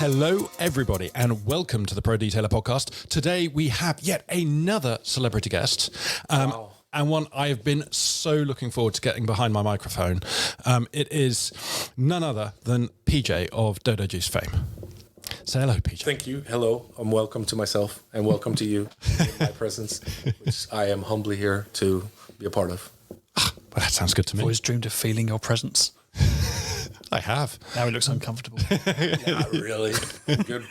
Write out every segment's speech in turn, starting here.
Hello, everybody, and welcome to the Pro Detailer podcast. Today, we have yet another celebrity guest. Wow. And one I have been so looking forward to getting behind my microphone. It is none other than PJ of Dodo Juice fame. Say hello, PJ. Thank you. Hello. Welcome to myself and welcome to you in my presence, which I am humbly here to be a part of. Well, that sounds good to me. I've always dreamed of feeling your presence. I have. Now it looks uncomfortable. Not really. Good.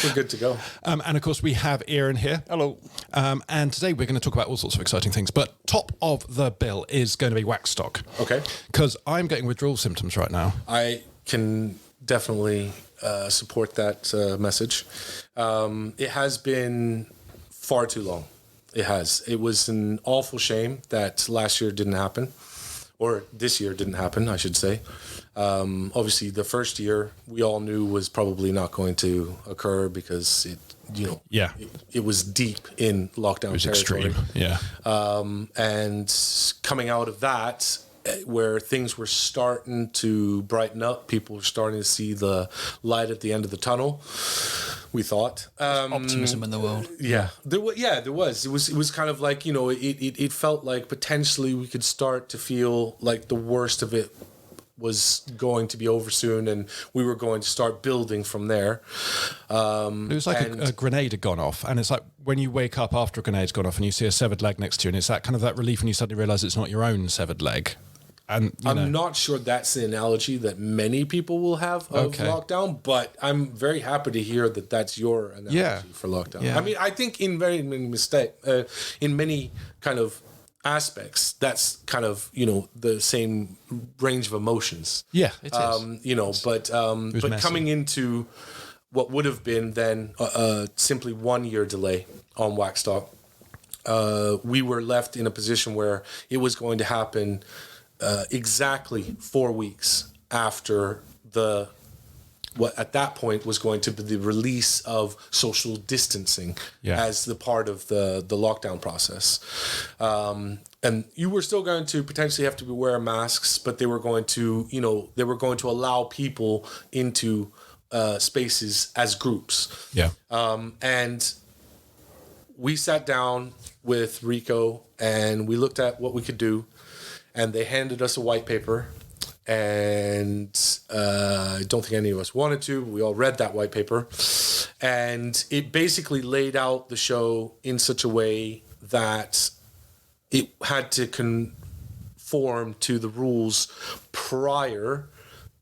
We're good to go. And of course, we have Aaron here. Hello. And today we're going to talk about all sorts of exciting things. But top of the bill is going to be Waxstock. Okay. Because I'm getting withdrawal symptoms right now. I can definitely support that message. It has been far too long. It has. It was an awful shame that last year didn't happen. Or this year didn't happen, I should say. Obviously, the first year we all knew was probably not going to occur because it was deep in lockdown territory. Extreme, yeah. And coming out of that, where things were starting to brighten up, people were starting to see the light at the end of the tunnel. We thought Optimism in the world. Yeah, there was. It was kind of like, it felt like potentially we could start to feel like the worst of it was going to be over soon, and we were going to start building from there. It was like a grenade had gone off, and it's like when you wake up after a grenade's gone off and you see a severed leg next to you, and it's that kind of that relief when you suddenly realise it's not your own severed leg. And I'm not sure that's the analogy that many people will have of lockdown, but I'm very happy to hear that that's your analogy for lockdown. Yeah. I mean, I think in very many in many kind of aspects, that's kind of the same range of emotions. Yeah, it is. But messy. Coming into what would have been then simply 1 year delay on Waxstock, we were left in a position where it was going to happen. Exactly 4 weeks after what at that point was going to be the release of social distancing as the part of the lockdown process. And you were still going to potentially have to wear masks, but they were going to, allow people into spaces as groups. Yeah. And we sat down with Rico and we looked at what we could do. And they handed us a white paper, and I don't think any of us wanted to. But we all read that white paper, and it basically laid out the show in such a way that it had to conform to the rules prior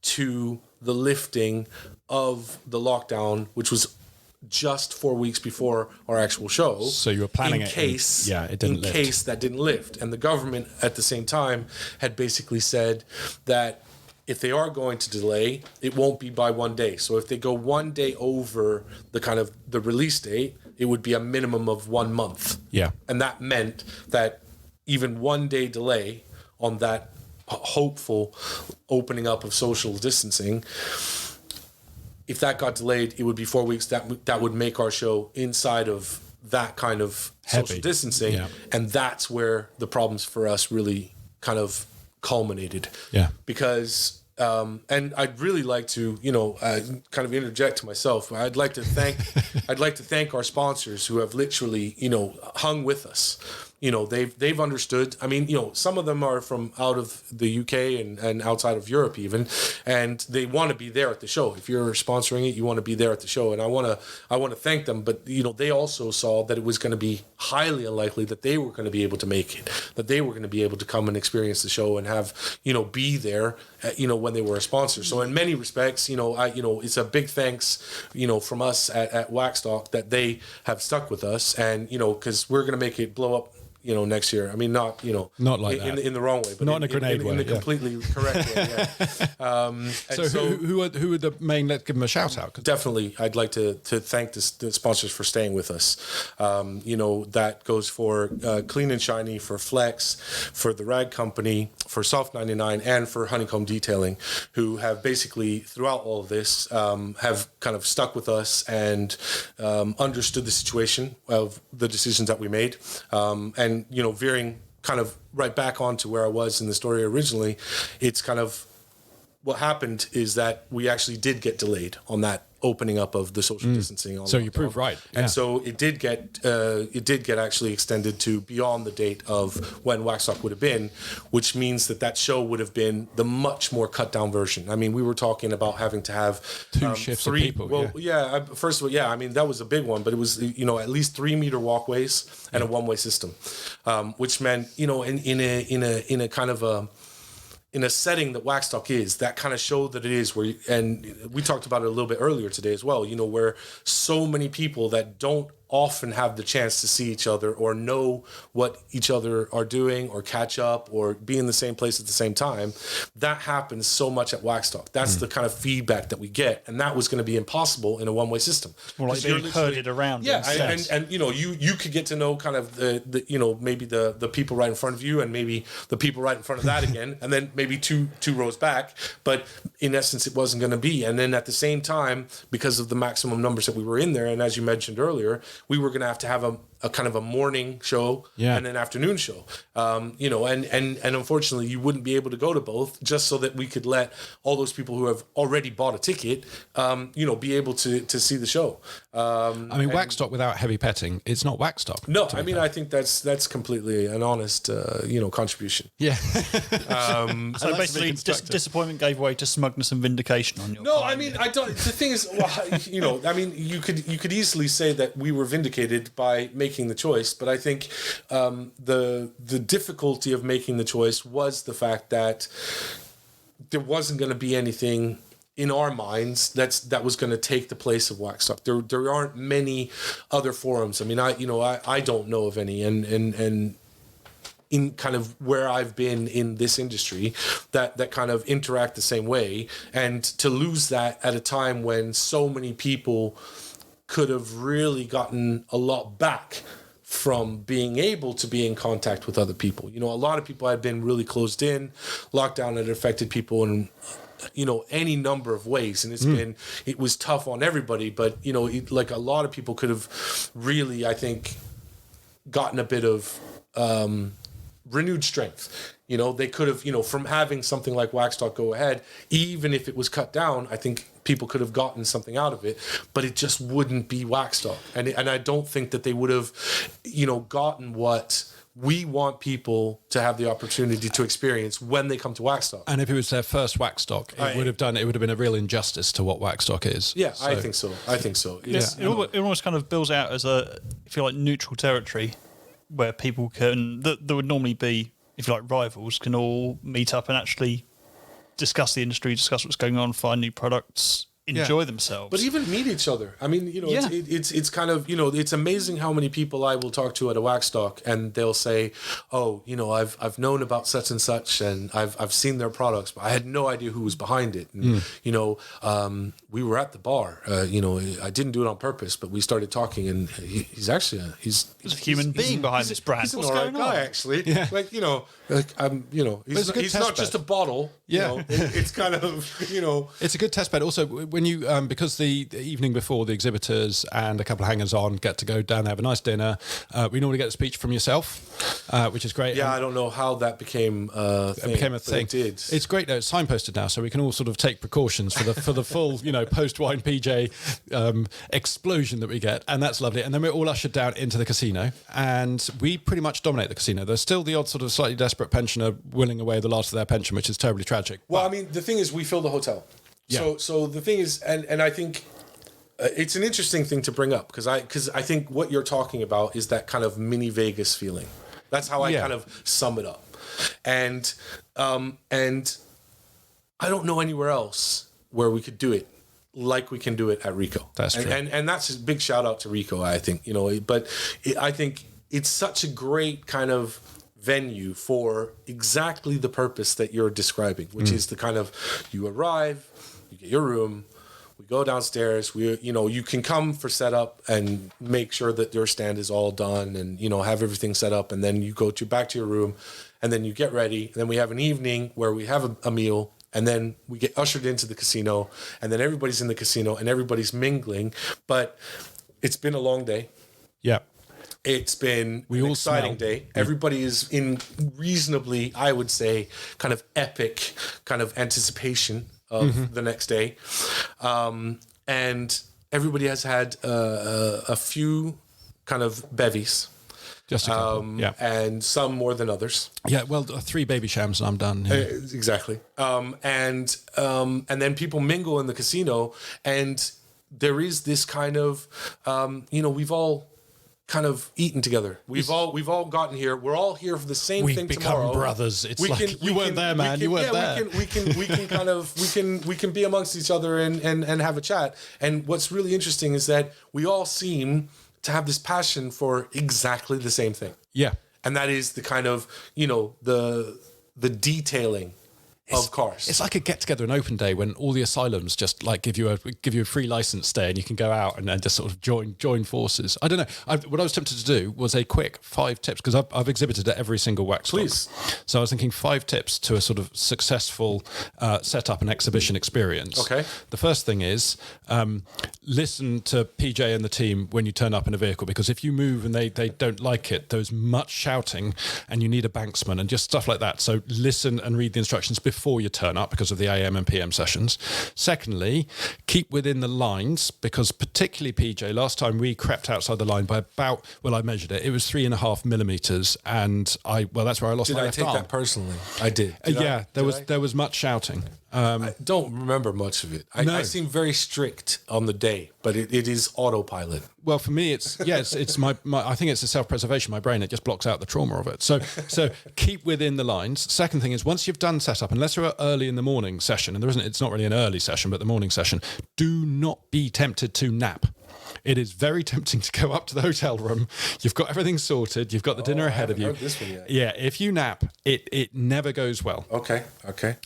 to the lifting of the lockdown, which was just 4 weeks before our actual show. So you were planning it case that didn't lift. And the government at the same time had basically said that if they are going to delay, it won't be by 1 day. So if they go 1 day over the release date, it would be a minimum of 1 month. Yeah. And that meant that even 1 day delay on that hopeful opening up of social distancing, if that got delayed, it would be 4 weeks. That would make our show inside of that kind of social distancing. Yeah. And that's where the problems for us really kind of culminated. Yeah. Because, and I'd really like to, kind of interject to myself. I'd like to thank our sponsors who have literally, hung with us. They've understood. I mean, some of them are from out of the UK and outside of Europe even, and they want to be there at the show. If you're sponsoring it, you want to be there at the show, and I want to thank them. But they also saw that it was going to be highly unlikely that they were going to be able to make it, that they were going to be able to come and experience the show and have be there, when they were a sponsor. So in many respects, it's a big thanks, from us at Waxstock that they have stuck with us, and because we're going to make it blow up. Next year. I mean, not like that. In the wrong way, but not in a grenade way. In the completely correct way, yeah. So who are the main, let's give them a shout out. Definitely, I'd like to thank the sponsors for staying with us. That goes for Clean and Shiny, for Flex, for the Rag Company, for Soft 99, and for Honeycomb Detailing, who have basically, throughout all of this, have kind of stuck with us and understood the situation of the decisions that we made. And, veering kind of right back onto where I was in the story originally, it's kind of what happened is that we actually did get delayed on that opening up of the social distancing. On So you lockdown. proved right. And Yeah. so it did get actually extended to beyond the date of when Waxstock would have been, which means that show would have been the much more cut down version. I mean, we were talking about having to have Two shifts of people. Well, first of all, I mean, that was a big one, but it was, at least 3 meter walkways and a one-way system, which meant, in a kind of in a setting that Waxstock is, that kind of show that it is where, and we talked about it a little bit earlier today as well, where so many people that don't often have the chance to see each other or know what each other are doing or catch up or be in the same place at the same time, that happens so much at Waxstock. That's the kind of feedback that we get, and that was going to be impossible in a one-way system. More like being herded around. Yeah, and you could get to know kind of the maybe the people right in front of you, and maybe the people right in front of that again, and then maybe two rows back. But in essence, it wasn't going to be. And then at the same time, because of the maximum numbers that we were in there, and as you mentioned earlier, we were going to have a kind of a morning show and an afternoon show, and unfortunately you wouldn't be able to go to both, just so that we could let all those people who have already bought a ticket, be able to see the show. I mean, Waxstock without heavy petting, it's not Waxstock. No, I mean, I think that's completely an honest, contribution. Yeah. So basically, disappointment gave way to smugness and vindication on your part. No, I mean, I don't. The thing is, I mean, you could easily say that we were vindicated by making the choice, but I think the difficulty of making the choice was the fact that there wasn't going to be anything in our minds that was going to take the place of Waxstock. There aren't many other forums. I mean, I don't know of any, and in kind of where I've been in this industry that kind of interact the same way, and to lose that at a time when so many people could have really gotten a lot back from being able to be in contact with other people. A lot of people had been really closed in. Lockdown had affected people in any number of ways, and it was tough on everybody, but like a lot of people could have really, I think, gotten a bit of renewed strength. They could have, from having something like Waxstock go ahead, even if it was cut down, I think people could have gotten something out of it, but it just wouldn't be Waxstock. And I don't think that they would have, gotten what we want people to have the opportunity to experience when they come to Waxstock. And if it was their first Waxstock, it would have been a real injustice to what Waxstock is. Yeah, so. I think so. It almost kind of builds out as a, if you like, neutral territory where people can, that would normally be, if you like, rivals, can all meet up and actually discuss the industry, discuss what's going on, find new products, enjoy themselves. But even meet each other. I mean, it's kind of, it's amazing how many people I will talk to at a Waxstock, and they'll say, oh, I've known about such and such, and I've seen their products, but I had no idea who was behind it. And, we were at the bar, I didn't do it on purpose, but we started talking, and he's actually he's a human being behind this brand. He's an alright guy, actually. Yeah. He's not just a bottle. It's kind of, It's a good test bed. Also, when you, because the evening before, the exhibitors and a couple of hangers-on get to go down there, have a nice dinner. We normally get a speech from yourself, which is great. Yeah, I don't know how that became a thing. It became a thing. It did. It's great that it's signposted now, so we can all sort of take precautions for the full, post-wine PJ explosion that we get, and that's lovely. And then we're all ushered down into the casino, and we pretty much dominate the casino. There's still the odd sort of slightly desperate pensioner willing away the last of their pension, which is terribly tragic. Well, I mean, the thing is, we fill the hotel. Yeah. So the thing is, and I think it's an interesting thing to bring up, because I think what you're talking about is that kind of mini Vegas feeling. That's how I kind of sum it up. And I don't know anywhere else where we could do it like we can do it at Rico. That's true. And that's a big shout out to Rico, I think, but I think it's such a great kind of venue for exactly the purpose that you're describing, which is the kind of, you arrive, you get your room, we go downstairs, you can come for setup and make sure that your stand is all done and, have everything set up, and then you go back to your room, and then you get ready, and then we have an evening where we have a meal, and then we get ushered into the casino, and then everybody's in the casino and everybody's mingling. But it's been a long day. Yeah. It's been an exciting day. Everybody is in reasonably, I would say, kind of epic kind of anticipation of the next day. and everybody has had a few kind of bevies. Just a couple. Yeah. And some more than others. Yeah, well, 3 baby shams and I'm done. Yeah. Exactly. And then people mingle in the casino, and there is this kind of, we've all kind of eaten together. We've all gotten here. We're all here for the same thing tomorrow. We've become brothers. It's you weren't there, man. You weren't there. We can kind of we can be amongst each other and have a chat. And what's really interesting is that we all seem to have this passion for exactly the same thing. Yeah. And that is the kind of, the detailing of cars. It's like a get together, an open day when all the asylums just like give you a free license day and you can go out and just sort of join forces. I don't know. What I was tempted to do was a quick 5 tips, because I've exhibited at every single Waxstock. Please. So I was thinking 5 tips to a sort of successful setup and exhibition experience. Okay. The first thing is listen to PJ and the team when you turn up in a vehicle, because if you move and they don't like it, there's much shouting and you need a banksman and just stuff like that. So listen and read the instructions before you turn up because of the AM and PM sessions. Secondly, keep within the lines, because particularly PJ, last time we crept outside the line by about, I measured it was 3.5 millimeters, and that's where I lost my left arm. Did I take that personally? I did. There was much shouting. I don't remember much of it. I seem very strict on the day, but it is autopilot. Well, for me, it's my I think it's a self-preservation. My brain, it just blocks out the trauma of it. So keep within the lines. Second thing is, once you've done setup, unless you're early in the morning session, and it's not really an early session, but the morning session, do not be tempted to nap. It is very tempting to go up to the hotel room. You've got everything sorted. You've got the dinner ahead of you. Heard this one yet. Yeah, if you nap, it never goes well. Okay.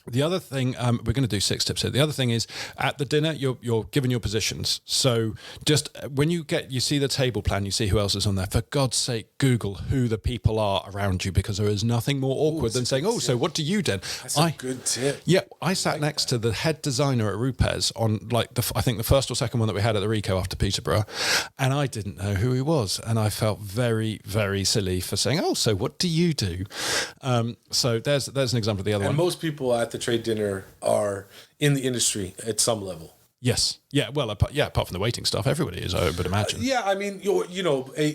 The other thing, we're going to do 6 tips here. The other thing is, at the dinner, you're given your positions. So just when you see the table plan, you see who else is on there. For God's sake, Google who the people are around you, because there is nothing more awkward than saying, so what do you do? That's a good tip. Yeah, I sat next to the head designer at Rupes on I think the first or second one that we had at the Rico after Peterborough, and I didn't know who he was, and I felt very, very silly for saying, so what do you do? So there's an example of the other one. And most people at the trade dinner are in the industry at some level. Yes. Yeah. Well, apart from the waiting staff, everybody is, I would imagine. I mean,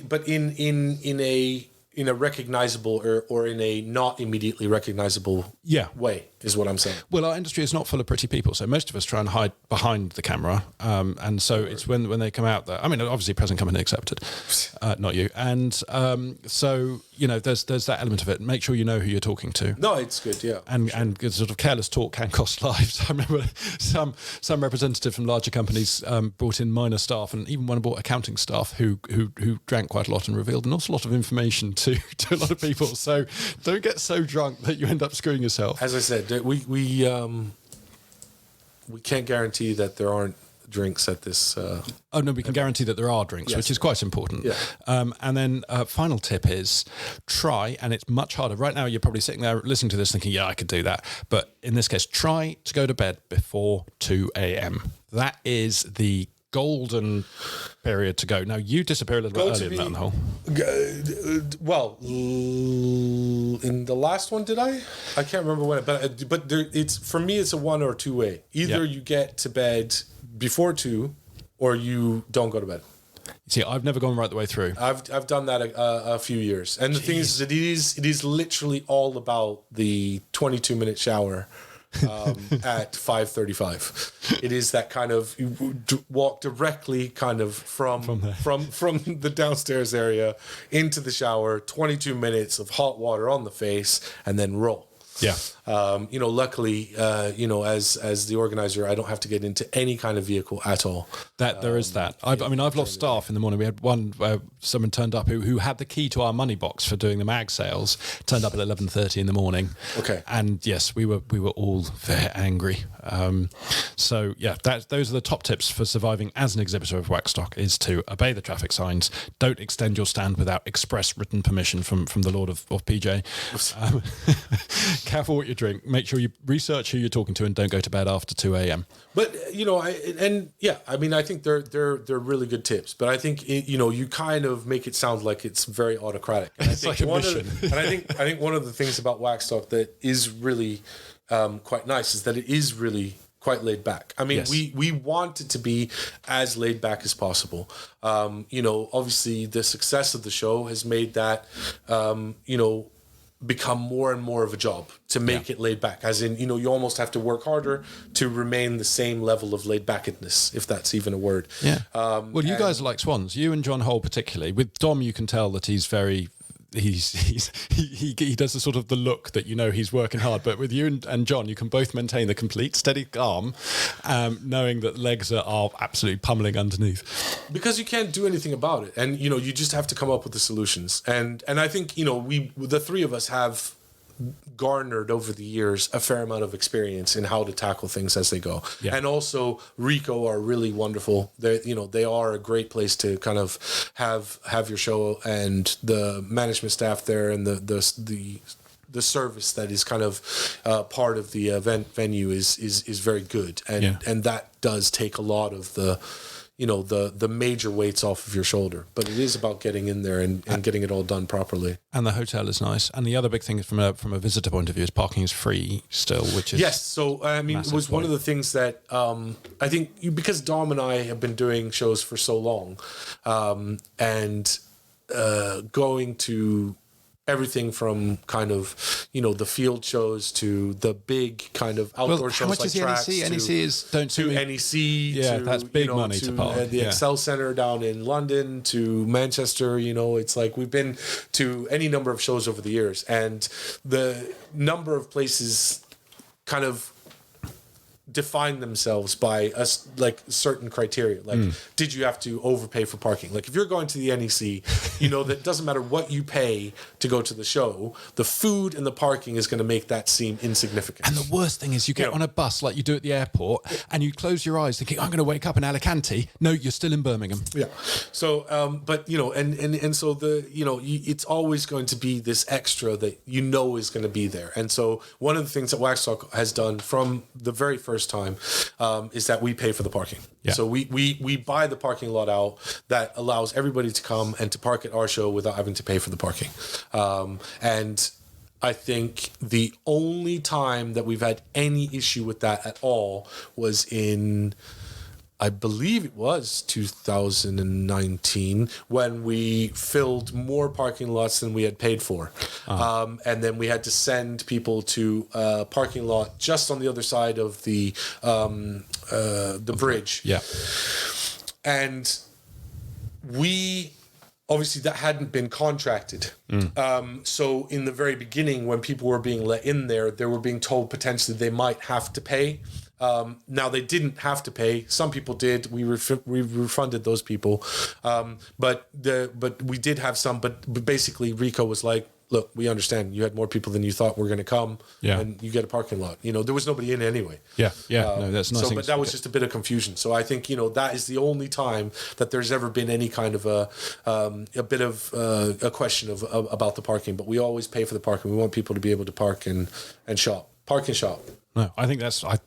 but in a recognizable or in a not immediately recognizable way is what I'm saying. Well, our industry is not full of pretty people, so most of us try and hide behind the camera, and so it's when they come out that, I mean, obviously present company accepted, not you, and so there's that element of it. Make sure you know who you're talking to. No, it's good, yeah. And sort of careless talk can cost lives. I remember some representative from larger companies brought in minor staff, and even one brought accounting staff who drank quite a lot and revealed an awful lot of information to a lot of people. So don't get so drunk that you end up screwing yourself. As I said, we can't guarantee that there aren't drinks at this. We can guarantee that there are drinks, yes, which is quite important. Yeah. And then final tip is try, and it's much harder. Right now, you're probably sitting there listening to this thinking, I could do that. But in this case, try to go to bed before 2 a.m. That is the golden period to go. Now, you disappear a little bit earlier than that in the whole. Well, in the last one, did I? I can't remember when. But it's for me, it's a 1 or 2 way. Either you get to bed before 2, or you don't go to bed. See, I've never gone right the way through. I've done that a few years, and the thing is that it is literally all about the 22-minute shower. At 5:35, it is that kind of you walk directly kind of from the downstairs area into the shower, 22 minutes of hot water on the face, and then roll. Yeah. Luckily, as the organizer, I don't have to get into any kind of vehicle at all. There is that. I've lost staff in the morning. We had one where someone turned up who had the key to our money box for doing the mag sales. Turned up at 11:30 in the morning. Okay. And yes, we were all very angry. Those are the top tips for surviving as an exhibitor of Waxstock: is to obey the traffic signs. Don't extend your stand without express written permission from the Lord of PJ. Careful what you drink. Make sure you research who you're talking to, and don't go to bed after 2 a.m. But I think they're really good tips. But I think you kind of make it sound like it's very autocratic. And it's like a mission. I think one of the things about Waxstock that is really quite nice is that it is really quite laid back. I mean, Yes. we want it to be as laid back as possible. Obviously the success of the show has made that, become more and more of a job to make it laid back. As in, you almost have to work harder to remain the same level of laid backness, if that's even a word. Yeah. Well, you guys are like swans. You and John Hole particularly. With Dom, you can tell that he's very. He does the sort of the look that he's working hard, but with you and John, you can both maintain the complete steady calm, knowing that legs are absolutely pummeling underneath. Because you can't do anything about it, and you just have to come up with the solutions. And I think the three of us have garnered over the years a fair amount of experience in how to tackle things as they go. Yeah. And also Rico are really wonderful. They are a great place to kind of have your show, and the management staff there and the service that is kind of part of the event venue is very good. And that does take a lot of the the major weights off of your shoulder, but it is about getting in there and getting it all done properly. And the hotel is nice. And the other big thing is from a visitor point of view is parking is free still, which is yes. So I mean, it was one of the things that I think because Dom and I have been doing shows for so long, and going to everything from kind of the field shows to the big kind of outdoor shows how much like is the tracks NEC? NEC is to NEC. Yeah, that's big money to park. The Excel Centre down in London to Manchester. It's like we've been to any number of shows over the years, and the number of places kind of define themselves by certain criteria. Did you have to overpay for parking? Like if you're going to the NEC, that doesn't matter what you pay to go to the show, the food and the parking is going to make that seem insignificant. And the worst thing is you get on a bus like you do at the airport and you close your eyes thinking, I'm going to wake up in Alicante. No, you're still in Birmingham. Yeah. So, but and so it's always going to be this extra that is going to be there. And so one of the things that Waxstock has done from the very first time is that we pay for the parking. Yeah. So we buy the parking lot out that allows everybody to come and to park at our show without having to pay for the parking. And I think the only time that we've had any issue with that at all was in, I believe it was 2019, when we filled more parking lots than we had paid for. And then we had to send people to a parking lot just on the other side of the bridge. Yeah. And obviously that hadn't been contracted. So in the very beginning, when people were being let in there, they were being told potentially they might have to pay. Now they didn't have to pay. Some people did. We refunded those people, but we did have some. But basically, Rico was like, "Look, we understand. You had more people than you thought were going to come, and you get a parking lot. There was nobody in anyway." Yeah. No, that's nice. So, but that was just a bit of confusion. So I think that is the only time that there's ever been any kind of a bit of a question about the parking. But we always pay for the parking. We want people to be able to park and shop. Park and shop. No, I think that's a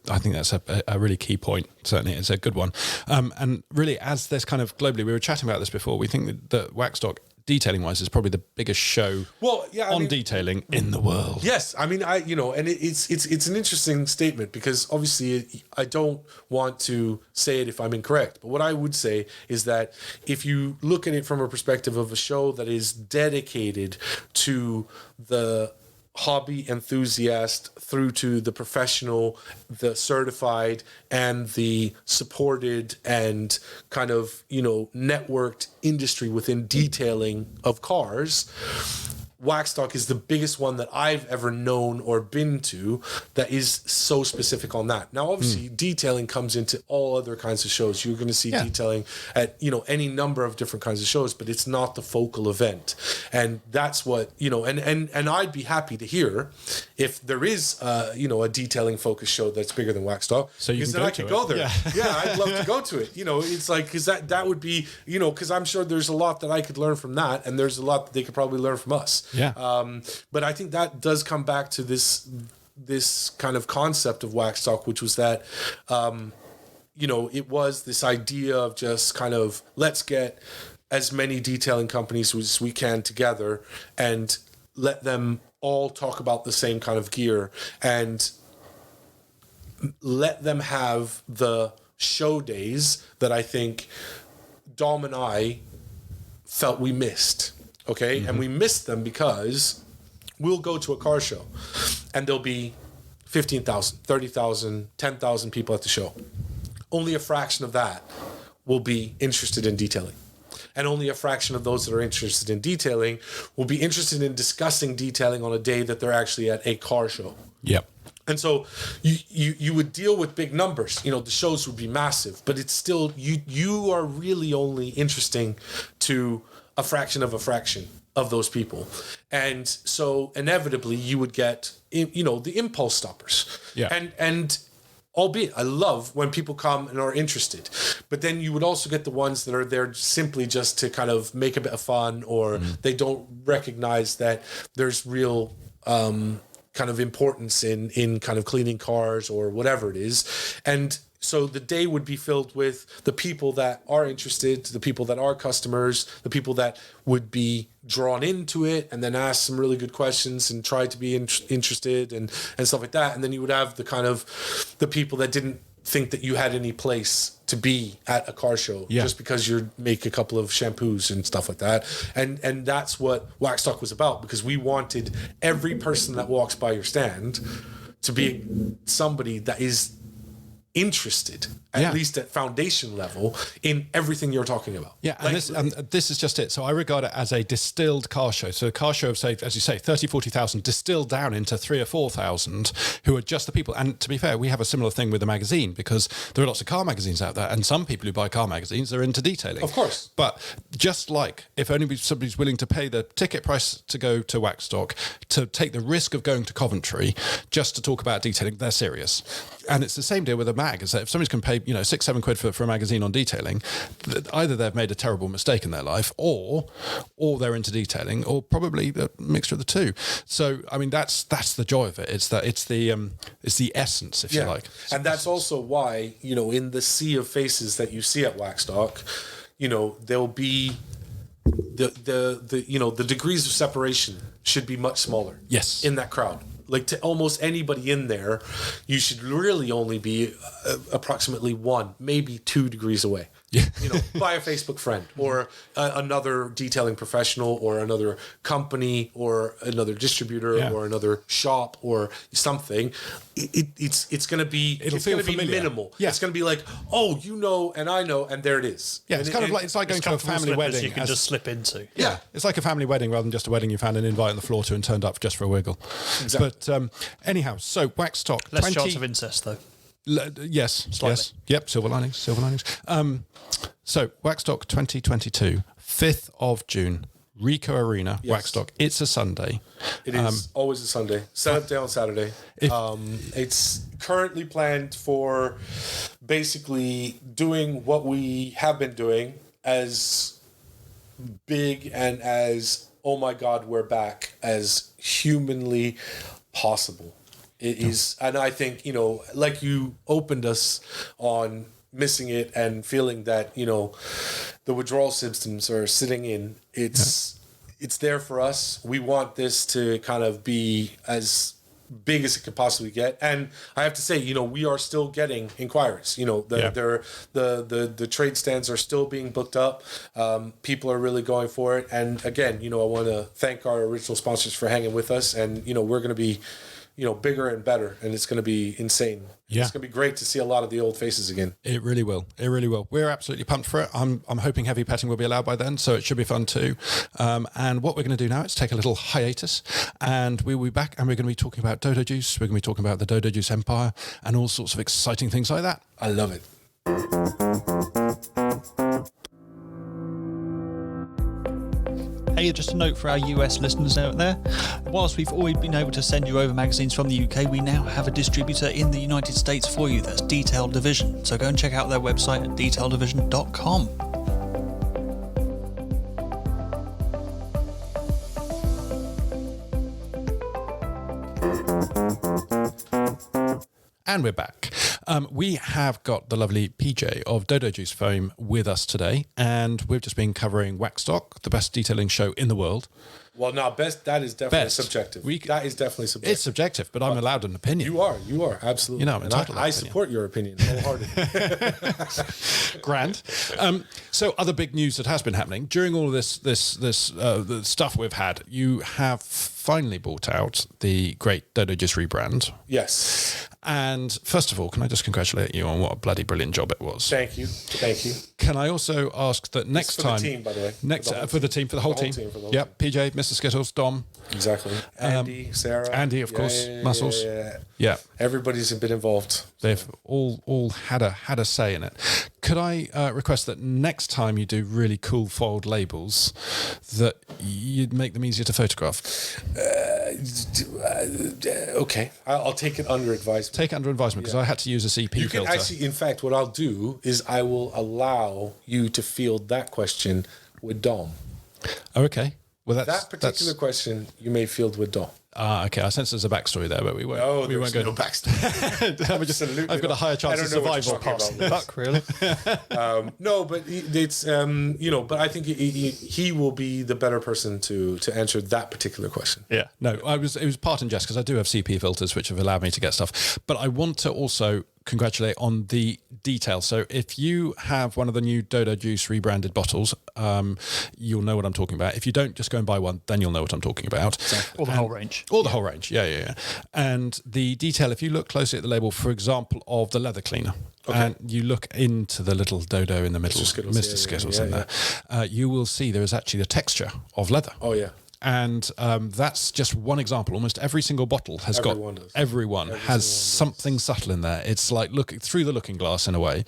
really key point. Certainly, it's a good one. And really, as this kind of globally, we were chatting about this before. We think that Waxstock, detailing wise, is probably the biggest show detailing in the world. Yes, I mean, and it's an interesting statement because obviously I don't want to say it if I'm incorrect, but what I would say is that if you look at it from a perspective of a show that is dedicated to the hobby enthusiast through to the professional, the certified, and the supported and kind of networked industry within detailing of cars, Waxstock is the biggest one that I've ever known or been to that is so specific on that. Now, obviously, detailing comes into all other kinds of shows. You're going to see detailing at, any number of different kinds of shows, but it's not the focal event. And that's what, and I'd be happy to hear if there is, a detailing focused show that's bigger than Waxstock. So you can I could go there. Yeah, I'd love to go to it. It's like, because that would be, because I'm sure there's a lot that I could learn from that, and there's a lot that they could probably learn from us. Yeah. But I think that does come back to this kind of concept of Waxstock, which was that, it was this idea of just kind of let's get as many detailing companies as we can together and let them all talk about the same kind of gear and let them have the show days that I think Dom and I felt we missed. Okay. And we missed them because we'll go to a car show and there'll be 15,000, 30,000, 10,000 people at the show. Only a fraction of that will be interested in detailing. And only a fraction of those that are interested in detailing will be interested in discussing detailing on a day that they're actually at a car show. Yep. And so you would deal with big numbers. You know, the shows would be massive, but it's still, you are really only interesting to a fraction of those people. And so inevitably you would get, you know, the impulse stoppers. Yeah. And albeit I love when people come and are interested, but then you would also get the ones that are there simply just to kind of make a bit of fun, or they don't recognize that there's real kind of importance in kind of cleaning cars or whatever it is. And so the day would be filled with the people that are interested, the people that are customers, the people that would be drawn into it and then ask some really good questions and try to be interested and stuff like that. And then you would have the kind of the people that didn't think that you had any place to be at a car show just because you make a couple of shampoos and stuff like that. And that's what Waxstock was about, because we wanted every person that walks by your stand to be somebody that is interested, at least at foundation level, in everything you're talking about. Yeah, and this is just it. So I regard it as a distilled car show. So a car show of, say, as you say, 30, 40,000 distilled down into 3,000 or 4,000 who are just the people. And to be fair, we have a similar thing with the magazine, because there are lots of car magazines out there, and some people who buy car magazines are into detailing. Of course. But just like if only somebody's willing to pay the ticket price to go to Waxstock, to take the risk of going to Coventry just to talk about detailing, they're serious. And it's the same deal with a mag, is that if somebody's going to pay, you know, £6-7 for a magazine on detailing, either they've made a terrible mistake in their life, or they're into detailing, or probably a mixture of the two. So I mean, that's the joy of it. It's the essence, if you like. And that's also why, you know, in the sea of faces that you see at Waxstock, you know, there'll be the you know, the degrees of separation should be much smaller. Yes. In that crowd. Like, to almost anybody in there, you should really only be approximately 1, maybe 2 degrees away. Yeah. You know, by a Facebook friend, or another detailing professional, or another company, or another distributor, or another shop, or something. It's going to be minimal. Yeah. It's going to be like, oh, you know, and I know, and there it is. Yeah, it's kind of like, it's like going to a family wedding. You can just slip into. Yeah, it's like a family wedding rather than just a wedding you found an invite on the floor to and turned up just for a wiggle. Exactly. But anyhow, so Waxstock. Less chance of incest, though. Yes, Slightly. yes. Yep, silver linings. So Waxstock 2022, 5th of June, Rico Arena, Waxstock. It's a Sunday. It is always a Sunday. Setup day on Saturday. It's currently planned for basically doing what we have been doing, as big and as, oh my God, we're back, as humanly possible. It is, and I think, you know, like you opened us on missing it and feeling that, you know, the withdrawal symptoms are sitting in. It's there for us. We want this to kind of be as big as it could possibly get. And I have to say, you know, we are still getting inquiries. You know, the trade stands are still being booked up. People are really going for it. And again, you know, I want to thank our original sponsors for hanging with us. And, you know, we're going to be, you know, bigger and better, and it's going to be insane. Yeah. It's going to be great to see a lot of the old faces again. It really will. It really will. We're absolutely pumped for it. I'm hoping heavy petting will be allowed by then, so it should be fun too. And what we're going to do now is take a little hiatus, and we'll be back, and we're going to be talking about Dodo Juice. We're going to be talking about the Dodo Juice Empire and all sorts of exciting things like that. I love it. Hey, just a note for our US listeners out there. Whilst we've always been able to send you over magazines from the UK, we now have a distributor in the United States for you. That's Detail Division. So go and check out their website at detaildivision.com. And we're back. We have got the lovely PJ of Dodo Juice Foam with us today, and we've just been covering Waxstock, the best detailing show in the world. Well, now, that is definitely Best. subjective. That is definitely subjective. It's subjective, but I'm allowed an opinion. You are, absolutely. You know, I'm and entitled to I that support your opinion wholeheartedly. Grand. So other big news that has been happening during all of this the stuff we've had, you have finally bought out the great Dodo Juice rebrand. Yes. And first of all, can I just congratulate you on what a bloody brilliant job it was? Thank you. Can I also ask that next for time... the team, by the way. For the whole team. Yep, PJ, Mr. Skittles, Dom. Exactly. Andy, Sarah. Andy, of course. Muscles. Yeah. Everybody's been involved. They've all had a say in it. Could I request that next time you do really cool foiled labels, that you'd make them easier to photograph? Okay, I'll take it under advisement. Take it under advisement, because I had to use a CP You can filter. actually, in fact, what I'll do is I will allow you to field that question with Dom. Oh, okay. Well, That particular question you may field with Dom. Okay. I sense there's a backstory there, but we won't. Oh, we won't go. no backstory. I've got a higher chance of survival. Luck, really. No, but it's but I think he will be the better person to answer that particular question. Yeah. No, it was part in jest, because I do have CP filters which have allowed me to get stuff. But I want to also congratulate on the detail. So if you have one of the new Dodo Juice rebranded bottles, you'll know what I'm talking about. If you don't, just go and buy one, then you'll know what I'm talking about. Or the whole range. Or the whole range, yeah. And the detail, if you look closely at the label, for example, of the leather cleaner, and you look into the little Dodo in the middle, Mr. Skittles in there, you will see there is actually a texture of leather. Oh, yeah. And that's just one example. Almost every single bottle has everyone has something subtle in there. It's like looking through the looking glass in a way.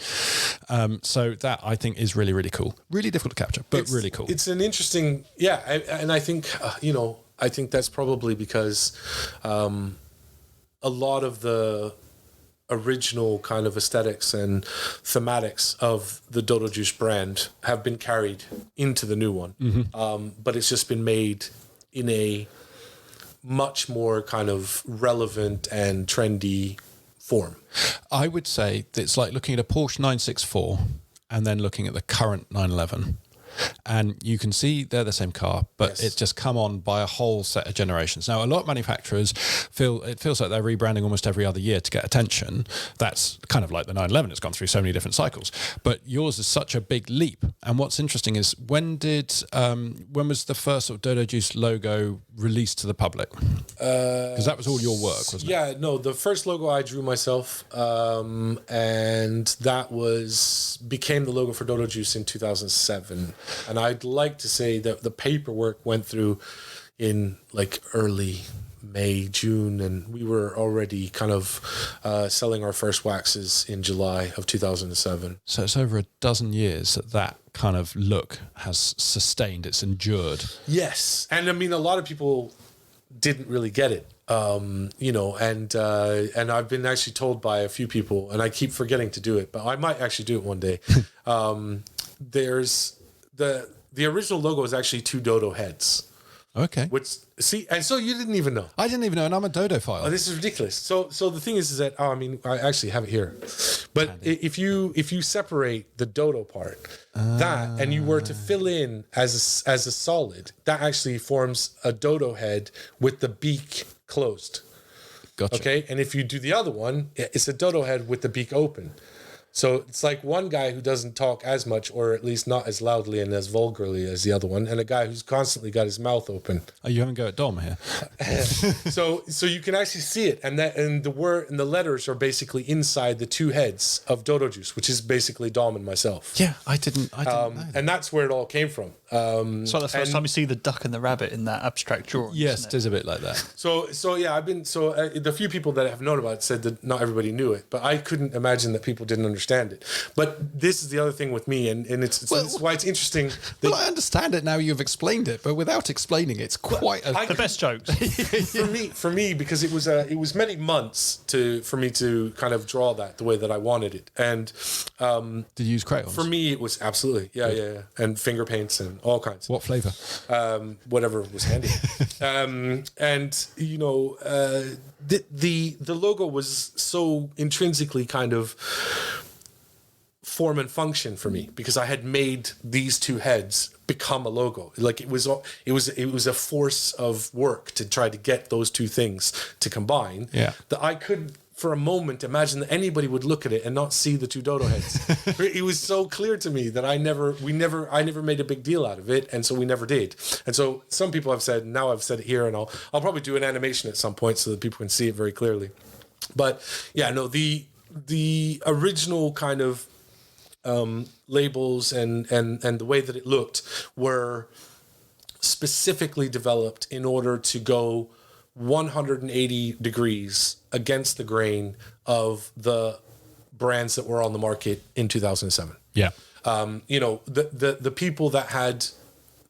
So that, I think, is really, really cool. Really difficult to capture, but really cool. It's an interesting, and I think, I think that's probably because a lot of the original kind of aesthetics and thematics of the Dodo Juice brand have been carried into the new one. Mm-hmm. But it's just been made in a much more kind of relevant and trendy form. I would say that it's like looking at a Porsche 964 and then looking at the current 911. And you can see they're the same car, but it's just come on by a whole set of generations. Now, a lot of manufacturers feels like they're rebranding almost every other year to get attention. That's kind of like the 911. It's gone through so many different cycles. But yours is such a big leap. And what's interesting is when was the first sort of Dodo Juice logo released to the public? Because that was all your work, wasn't it? Yeah, no, the first logo I drew myself, and that became the logo for Dodo Juice in 2007. And I'd like to say that the paperwork went through in like early May, June, and we were already kind of selling our first waxes in July of 2007. So it's over a dozen years that kind of look has sustained, it's endured. Yes. And I mean, a lot of people didn't really get it. And I've been actually told by a few people, and I keep forgetting to do it, but I might actually do it one day. There's the original logo is actually 2 dodo heads. Okay. And so you didn't even know. I didn't even know, and I'm a Dodo file. Oh, this is ridiculous. So the thing is that I actually have it here. But if you separate the dodo part, that, and you were to fill in as a solid, that actually forms a dodo head with the beak closed. Gotcha. Okay, and if you do the other one, it's a dodo head with the beak open. So it's like one guy who doesn't talk as much, or at least not as loudly and as vulgarly as the other one, and a guy who's constantly got his mouth open. Oh, you haven't go at Dom here. So you can actually see it, and the word and the letters are basically inside the 2 heads of Dodo Juice, which is basically Dom and myself. Yeah, I didn't know that. And that's where it all came from. So the first time you see the duck and the rabbit in that abstract drawing. Yes, it is a bit like that. So the few people that have known about it said that not everybody knew it, but I couldn't imagine that people didn't understand it. But this is the other thing with me, and it's why it's interesting. Well, I understand it now. You've explained it, but without explaining, it's quite the best jokes for me because it was many months for me to kind of draw that the way that I wanted it. And did you use crayons? For me, it was absolutely yeah, and finger paints and fun, all kinds. What flavor? Whatever was handy. And you know, the logo was so intrinsically kind of form and function for me, because I had made these two heads become a logo. Like it was a force of work to try to get those two things to combine. Yeah. That I could, for a moment, imagine that anybody would look at it and not see the two Dodo heads. It was so clear to me that I never made a big deal out of it, and so we never did. And so some people have said, now I've said it here, and I'll probably do an animation at some point so that people can see it very clearly. But yeah, no, the original kind of labels and the way that it looked were specifically developed in order to go 180 degrees against the grain of the brands that were on the market in 2007. Yeah. You know, the people that had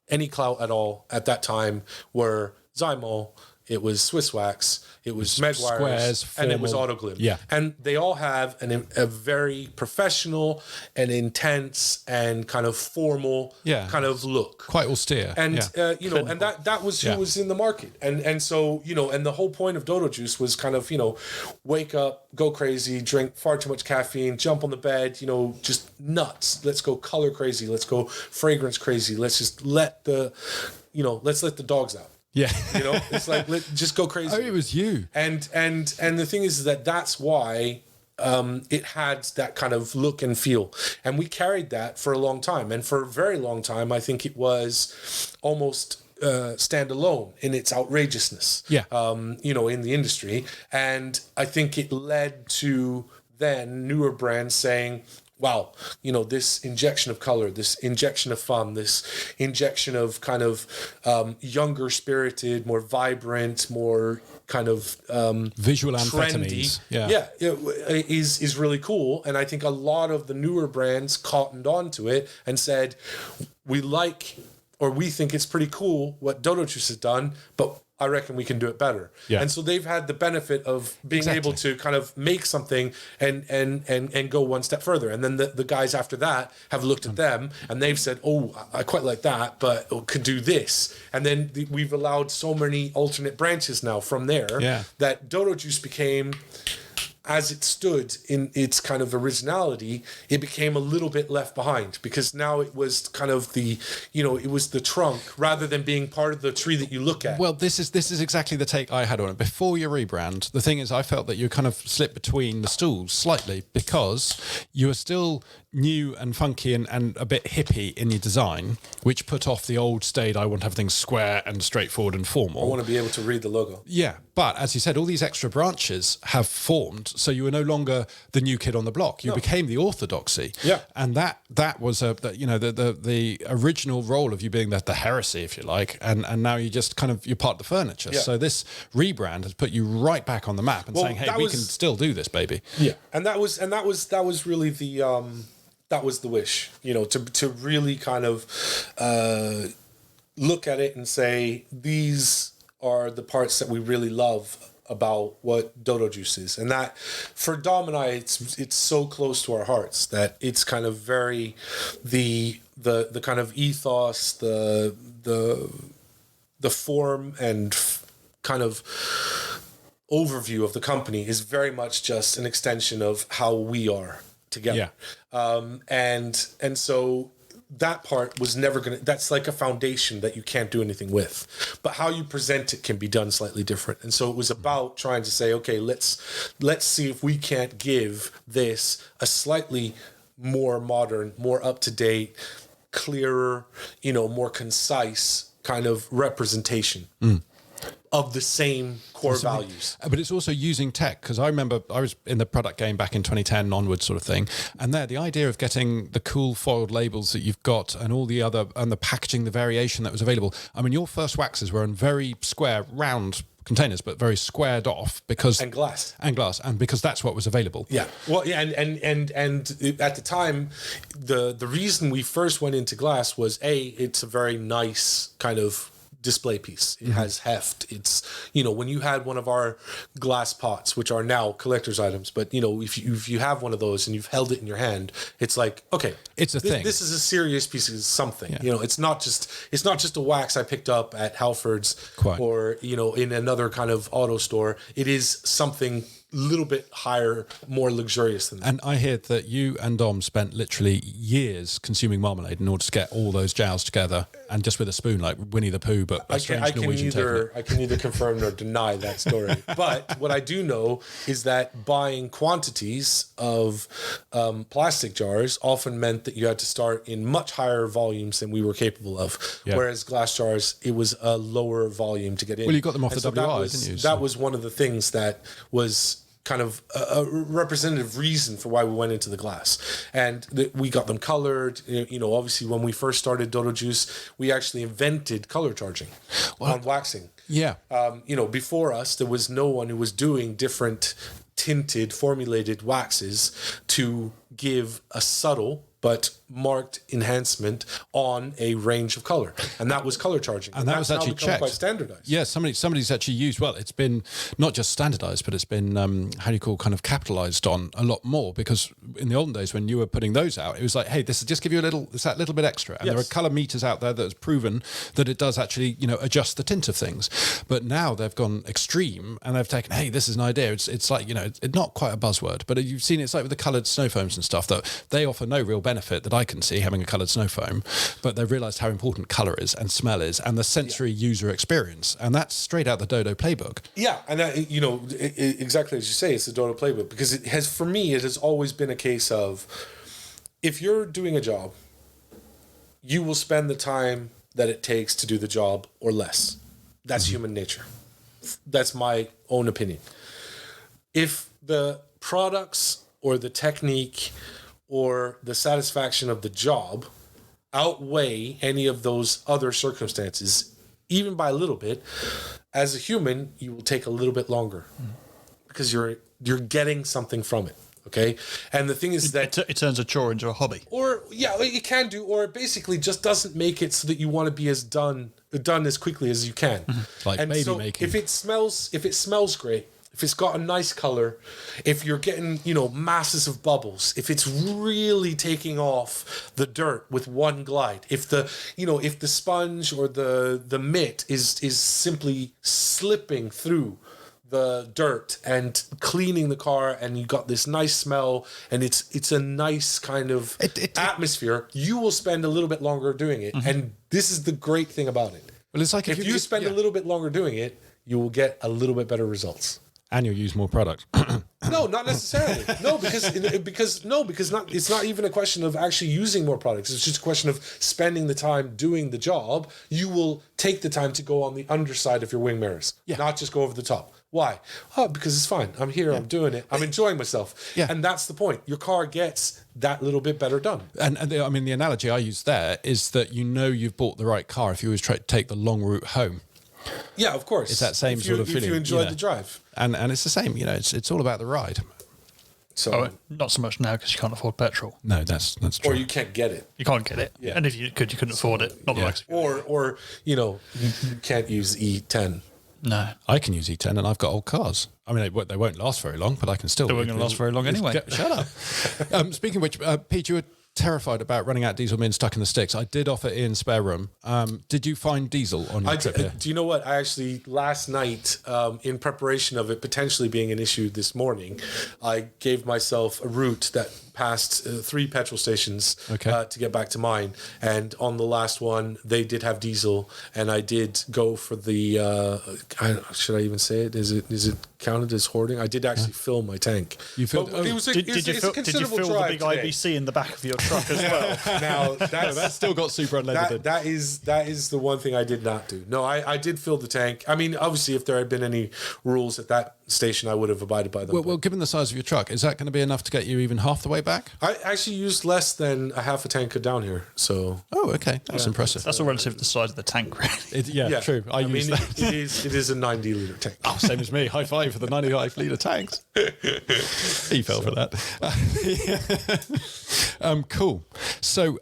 any clout at all at that time were Zymo, it was Swiss Wax, it was Megwires, Squares, and it was formal. Autoglue. Yeah. And they all have a very professional and intense and kind of formal kind of look. Quite austere. And, yeah. you know, and that was who was in the market. And so, you know, and the whole point of Dodo Juice was kind of, you know, wake up, go crazy, drink far too much caffeine, jump on the bed, you know, just nuts. Let's go color crazy. Let's go fragrance crazy. Let's just let the dogs out. Yeah. You know, it's like, just go crazy. Oh, it was you. And the thing is that that's why it had that kind of look and feel. And we carried that for a long time. And for a very long time, I think it was almost standalone in its outrageousness, you know, in the industry. And I think it led to then newer brands saying, wow, you know, this injection of color, this injection of fun, this injection of kind of younger spirited, more vibrant, more kind of visual trendy, amphetamines. Is really cool. And I think a lot of the newer brands cottoned onto it and said, we like, or we think it's pretty cool what Dodo Juice has done, but I reckon we can do it better. Yeah. And so they've had the benefit of being able to kind of make something and go one step further. And then the guys after that have looked at them and they've said, oh, I quite like that, but could do this. And then we've allowed so many alternate branches now from there that Dodo Juice became, as it stood in its kind of originality, it became a little bit left behind, because now it was kind of the, you know, it was the trunk rather than being part of the tree that you look at. Well, this is exactly the take I had on it. Before your rebrand, the thing is, I felt that you kind of slipped between the stools slightly, because you were still new and funky and a bit hippie in your design, which put off the old staid, I want everything square and straightforward and formal. I want to be able to read the logo. Yeah, but as you said, all these extra branches have formed, so you were no longer the new kid on the block. You became the orthodoxy. Yeah, and that was the original role of you being the heresy, if you like, and now you just kind of, you're part of the furniture. Yeah. So this rebrand has put you right back on the map and saying, hey, we can still do this, baby. Yeah, and that was really the that was the wish, you know, to really kind of look at it and say, these are the parts that we really love about what Dodo Juice is. And that for Dom and I, it's so close to our hearts that it's kind of very the kind of ethos, the form and kind of overview of the company is very much just an extension of how we are together. And so that part was never that's like a foundation that you can't do anything with, but how you present it can be done slightly different. And so it was about trying to say, okay, let's see if we can't give this a slightly more modern, more up to date, clearer, you know, more concise kind of representation of the same core values. But it's also using tech, because I remember I was in the product game back in 2010 onwards sort of thing, and there the idea of getting the cool foiled labels that you've got and all the other, and the packaging, the variation that was available. I mean, your first waxes were in very square, round containers, but very squared off, because and glass, and because that's what was available. Yeah. Well, yeah, and at the time, the reason we first went into glass was it's a very nice kind of display piece. It has heft. It's, when you had one of our glass pots, which are now collector's items, but if you have one of those and you've held it in your hand, it's like, okay, it's a thing. This is a serious piece of something. It's not just a wax I picked up at Halford's or in another kind of auto store. It is something a little bit higher, more luxurious than that. And I hear that you and Dom spent literally years consuming marmalade in order to get all those gels together, and just with a spoon, like Winnie the Pooh, but a strange Norwegian technique. I can neither confirm nor deny that story. But what I do know is that buying quantities of plastic jars often meant that you had to start in much higher volumes than we were capable of. Yeah. Whereas glass jars, it was a lower volume to get in. Well, you got them off the WI, didn't you? That was one of the things that was kind of a representative reason for why we went into the glass. And we got them colored. Obviously when we first started Dodo Juice, we actually invented color charging on waxing. Yeah. Before us, there was no one who was doing different tinted formulated waxes to give a subtle but marked enhancement on a range of color, and that was color charging, and that was actually checked, quite standardized. Yeah, somebody's actually used. Well, it's been not just standardized, but it's been kind of capitalized on a lot more, because in the olden days when you were putting those out, it was like, hey, this is just give you that little bit extra, and there are color meters out there that has proven that it does actually adjust the tint of things. But now they've gone extreme and they've taken, hey, this is an idea. It's like it's not quite a buzzword, but you've seen it's like with the colored snow foams and stuff, that they offer no real benefit that I can see having a coloured snow foam, but they've realised how important colour is and smell is and the sensory user experience, and that's straight out the Dodo playbook. Yeah, and exactly as you say, it's the Dodo playbook, because it has always been a case of, if you're doing a job, you will spend the time that it takes to do the job or less. That's human nature. That's my own opinion. If the products or the technique or the satisfaction of the job outweigh any of those other circumstances, even by a little bit, as a human, you will take a little bit longer because you're getting something from it. Okay. And the thing is that it turns a chore into a hobby, or it can do, or it basically just doesn't make it so that you want to be done as quickly as you can. Like and baby so making. If it smells great, if it's got a nice color, if you're getting, masses of bubbles, if it's really taking off the dirt with one glide, if the sponge or the mitt is simply slipping through the dirt and cleaning the car, and you got this nice smell, and it's a nice kind of atmosphere, you will spend a little bit longer doing it. And this is the great thing about it. Well, it's like if you spend a little bit longer doing it, you will get a little bit better results. And you'll use more product. No, not necessarily. No, because it's not even a question of actually using more products. It's just a question of spending the time doing the job. You will take the time to go on the underside of your wing mirrors, not just go over the top. Why? Oh, because it's fine. I'm here. I'm doing it. I'm enjoying myself. Yeah. And that's the point. Your car gets that little bit better done. And the analogy I use there is that you've bought the right car if you always try to take the long route home. Yeah, of course. It's that same sort of feeling. If you enjoyed the drive. And it's the same, it's all about the ride. So not so much now because you can't afford petrol. No, that's true. Or you can't get it. You can't get it. Yeah. And if you could, you couldn't afford it. Not the likes of Or you can't use E10. No. I can use E10 and I've got old cars. I mean, they won't last very long, but I can still. They weren't going to last very long anyway. Shut up. Speaking of which, Pete, you were terrified about running out diesel being stuck in the sticks. I did offer Ian spare room. Did you find diesel on your trip here? Do you know what? I actually, last night, in preparation of it potentially being an issue this morning, I gave myself a route that passed 3 petrol stations to get back to mine. And on the last one, they did have diesel. And I did go for the, should I even say it? Is it counted as hoarding? I did actually fill my tank. You filled? Did you fill the big IBC in the back of your truck as well? Now, that's still got super unleaded. That is the one thing I did not do. No, I did fill the tank. I mean, obviously, if there had been any rules at that station, I would have abided by them. Well, given the size of your truck, is that going to be enough to get you even half the way back? I actually used less than a half a tank down here. So. Oh, okay, that's impressive. That's all relative to the size of the tank, really. Yeah, true. I use that. It is a 90-litre tank. Oh, same as me. High five for the 95-litre tanks. He fell for that. Cool. So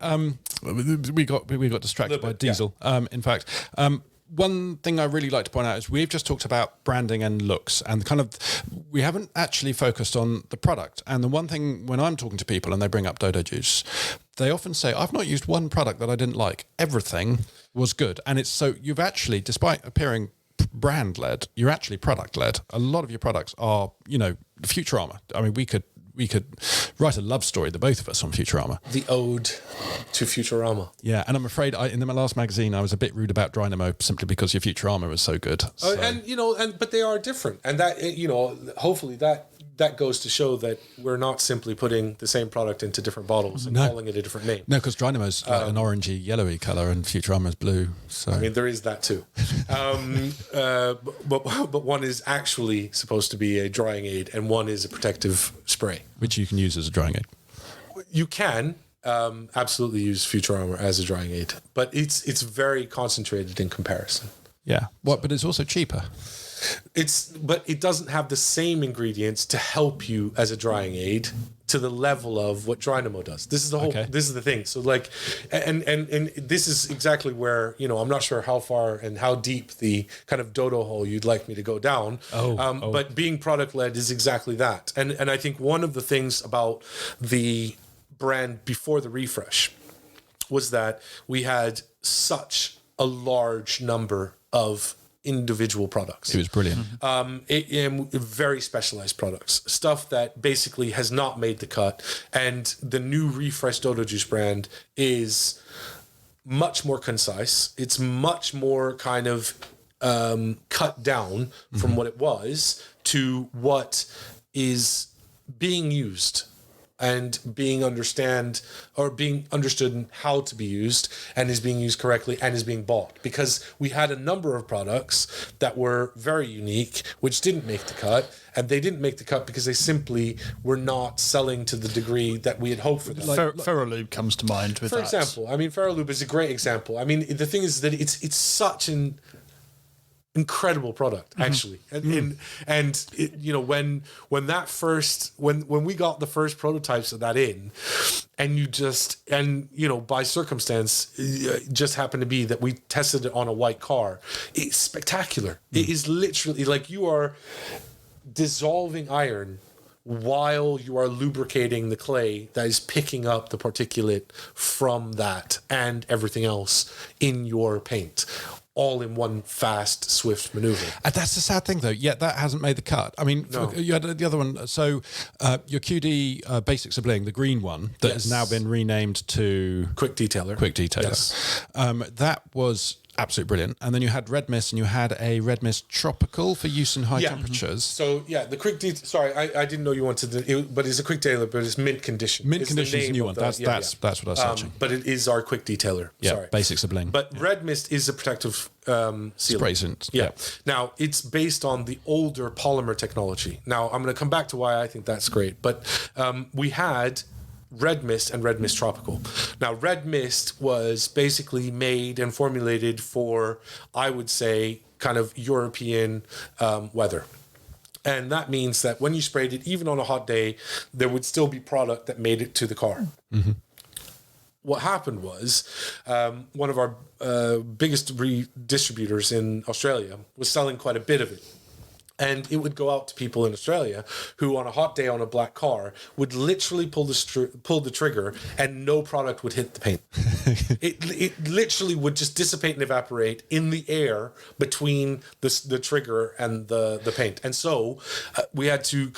we got distracted by diesel. In fact. one thing I really like to point out is we've just talked about branding and looks, and kind of we haven't actually focused on the product. And the one thing when I'm talking to people and they bring up Dodo Juice, they often say, I've not used one product that I didn't like. Everything was good. And it's so you've actually, despite appearing brand led, you're actually product led. A lot of your products are, Futurama. I mean, we could write a love story, the both of us, on Futurama. The ode to Futurama. Yeah, and I'm afraid in my last magazine I was a bit rude about Dynamo simply because your Futurama was so good. So. But they are different, and that hopefully that goes to show that we're not simply putting the same product into different bottles and calling it a different name. No, because Dynamo's like an orangey, yellowy color, and Futurama's blue. So I mean, there is that too. But one is actually supposed to be a drying aid, and one is a protective spray, which you can use as a drying aid. You can absolutely use Futurama as a drying aid, but it's very concentrated in comparison. Yeah, but it's also cheaper. But it doesn't have the same ingredients to help you as a drying aid to the level of what Dynamo does. This is the whole. Okay. This is the thing. So like, and this is exactly where I'm not sure how far and how deep the kind of Dodo hole you'd like me to go down. But being product led is exactly that. And I think one of the things about the brand before the refresh was that we had such a large number of individual products. It was brilliant. Very specialized products, stuff that basically has not made the cut. And the new refreshed Dodo Juice brand is much more concise. It's much more kind of cut down from what it was to what is being used and being understood in how to be used, and is being used correctly and is being bought. Because we had a number of products that were very unique, which didn't make the cut, and they didn't make the cut because they simply were not selling to the degree that we had hoped for them. Ferrolube comes to mind with that. For example, I mean, Ferrolube is a great example. I mean, the thing is that it's such an incredible product, actually. And when we got the first prototypes of that in, and by circumstance, it just happened to be that we tested it on a white car. It's spectacular. It is literally like you are dissolving iron while you are lubricating the clay that is picking up the particulate from that and everything else in your paint, all in one fast, swift maneuver. And that's the sad thing, though. Yeah, that hasn't made the cut. I mean, no. You had the other one. So your QD Basics of Bling, the green one, that has now been renamed to Quick Detailer. Yes. That was absolutely brilliant. And then you had Red Mist, and you had a Red Mist Tropical for use in high temperatures. So the Quick Sorry, I didn't know you wanted but it's a Quick Detailer, but it's mint condition. Mint condition is a new one. That's what I was searching. But it is our Quick Detailer. Yeah, sorry. Basics of Bling. But Red Mist is a protective sealant. Spraysant. Yeah. Now, it's based on the older polymer technology. Now, I'm going to come back to why I think that's great. But we had Red Mist and Red Mist Tropical. Now, Red Mist was basically made and formulated for, I would say, kind of European weather. And that means that when you sprayed it, even on a hot day, there would still be product that made it to the car. Mm-hmm. What happened was one of our biggest distributors in Australia was selling quite a bit of it. And it would go out to people in Australia who, on a hot day on a black car, would literally pull the trigger and no product would hit the paint. It literally would just dissipate and evaporate in the air between the trigger and the paint. And so we had to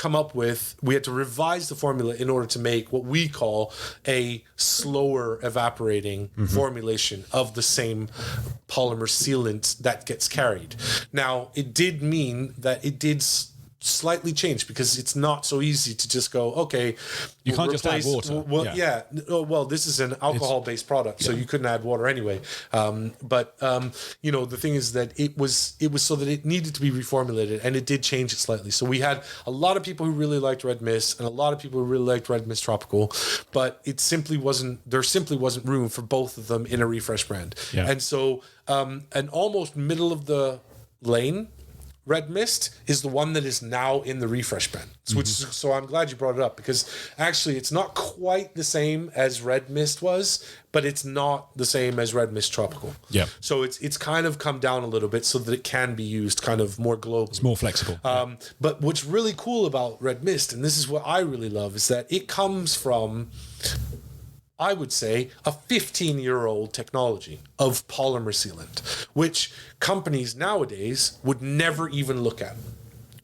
revise the formula in order to make what we call a slower evaporating formulation of the same polymer sealant that gets carried. Now, it did mean that it did slightly change, because it's not so easy to just go, okay, you can't just add water. This is an alcohol-based product, so you couldn't add water anyway. The thing is that it was so that it needed to be reformulated, and it did change it slightly. So we had a lot of people who really liked Red Mist and a lot of people who really liked Red Mist Tropical, but there simply wasn't room for both of them in a refresh brand. Yeah. And so an almost middle of the lane Red Mist is the one that is now in the refresh bin. So I'm glad you brought it up, because actually it's not quite the same as Red Mist was, but it's not the same as Red Mist Tropical. Yeah. So it's kind of come down a little bit so that it can be used kind of more globally. It's more flexible. But what's really cool about Red Mist, and this is what I really love, is that it comes from, I would say, a 15-year-old technology of polymer sealant, which companies nowadays would never even look at,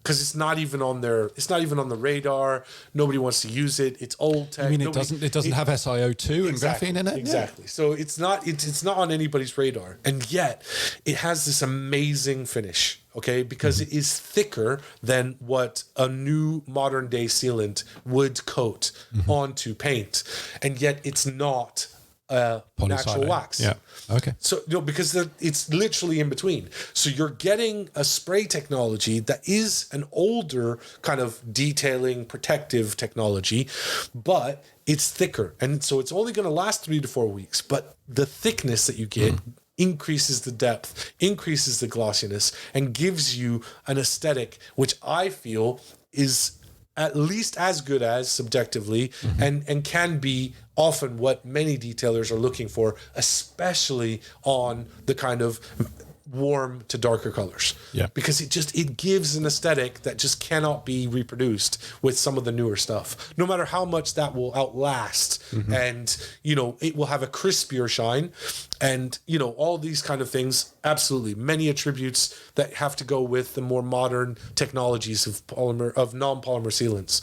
because it's not even on the radar. Nobody wants to use it. It's old tech. I mean, it doesn't have SiO2 and graphene in it. Exactly. So it's not on anybody's radar, and yet it has this amazing finish. Okay, because it is thicker than what a new modern day sealant would coat onto paint, and yet it's not natural wax. Yeah. Okay. So because it's literally in between. So you're getting a spray technology that is an older kind of detailing protective technology, but it's thicker, and so it's only going to last 3 to 4 weeks. But the thickness that you get increases the depth, increases the glossiness, and gives you an aesthetic which I feel is at least as good as, subjectively, and can be often what many detailers are looking for, especially on the kind of warm to darker colors. Yeah. Because it gives an aesthetic that just cannot be reproduced with some of the newer stuff. No matter how much that will outlast, and it will have a crispier shine, and all these kind of things. Absolutely, many attributes that have to go with the more modern technologies of non-polymer sealants.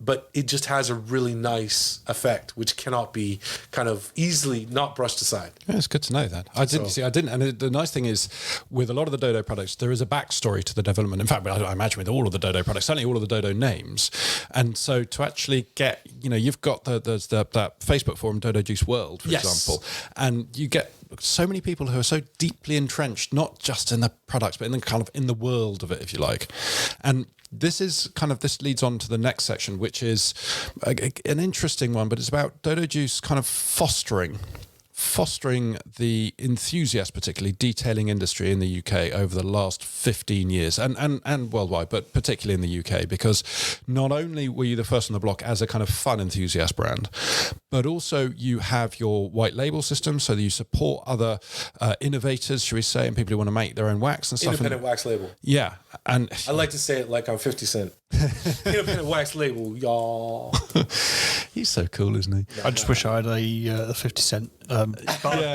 But it just has a really nice effect, which cannot be kind of easily not brushed aside. Yeah, it's good to know that. I didn't. And the nice thing is, with a lot of the Dodo products, there is a backstory to the development. In fact, I imagine with all of the Dodo products, certainly all of the Dodo names. And so to actually get, you've got that Facebook forum, Dodo Juice World, for example, and you get so many people who are so deeply entrenched, not just in the products, but in the world of it, if you like. And this leads on to the next section, which is an interesting one, but it's about Dodo Juice kind of fostering the enthusiast, particularly detailing industry in the UK over the last 15 years and worldwide, but particularly in the UK, because not only were you the first on the block as a kind of fun enthusiast brand, but also you have your white label system, so that you support other innovators, should we say, and people who want to make their own wax and stuff. Independent wax label. Yeah. And I like to say it like I'm 50 Cent. Independent wax label, y'all. He's so cool, isn't he? I just wish I had a 50 cent button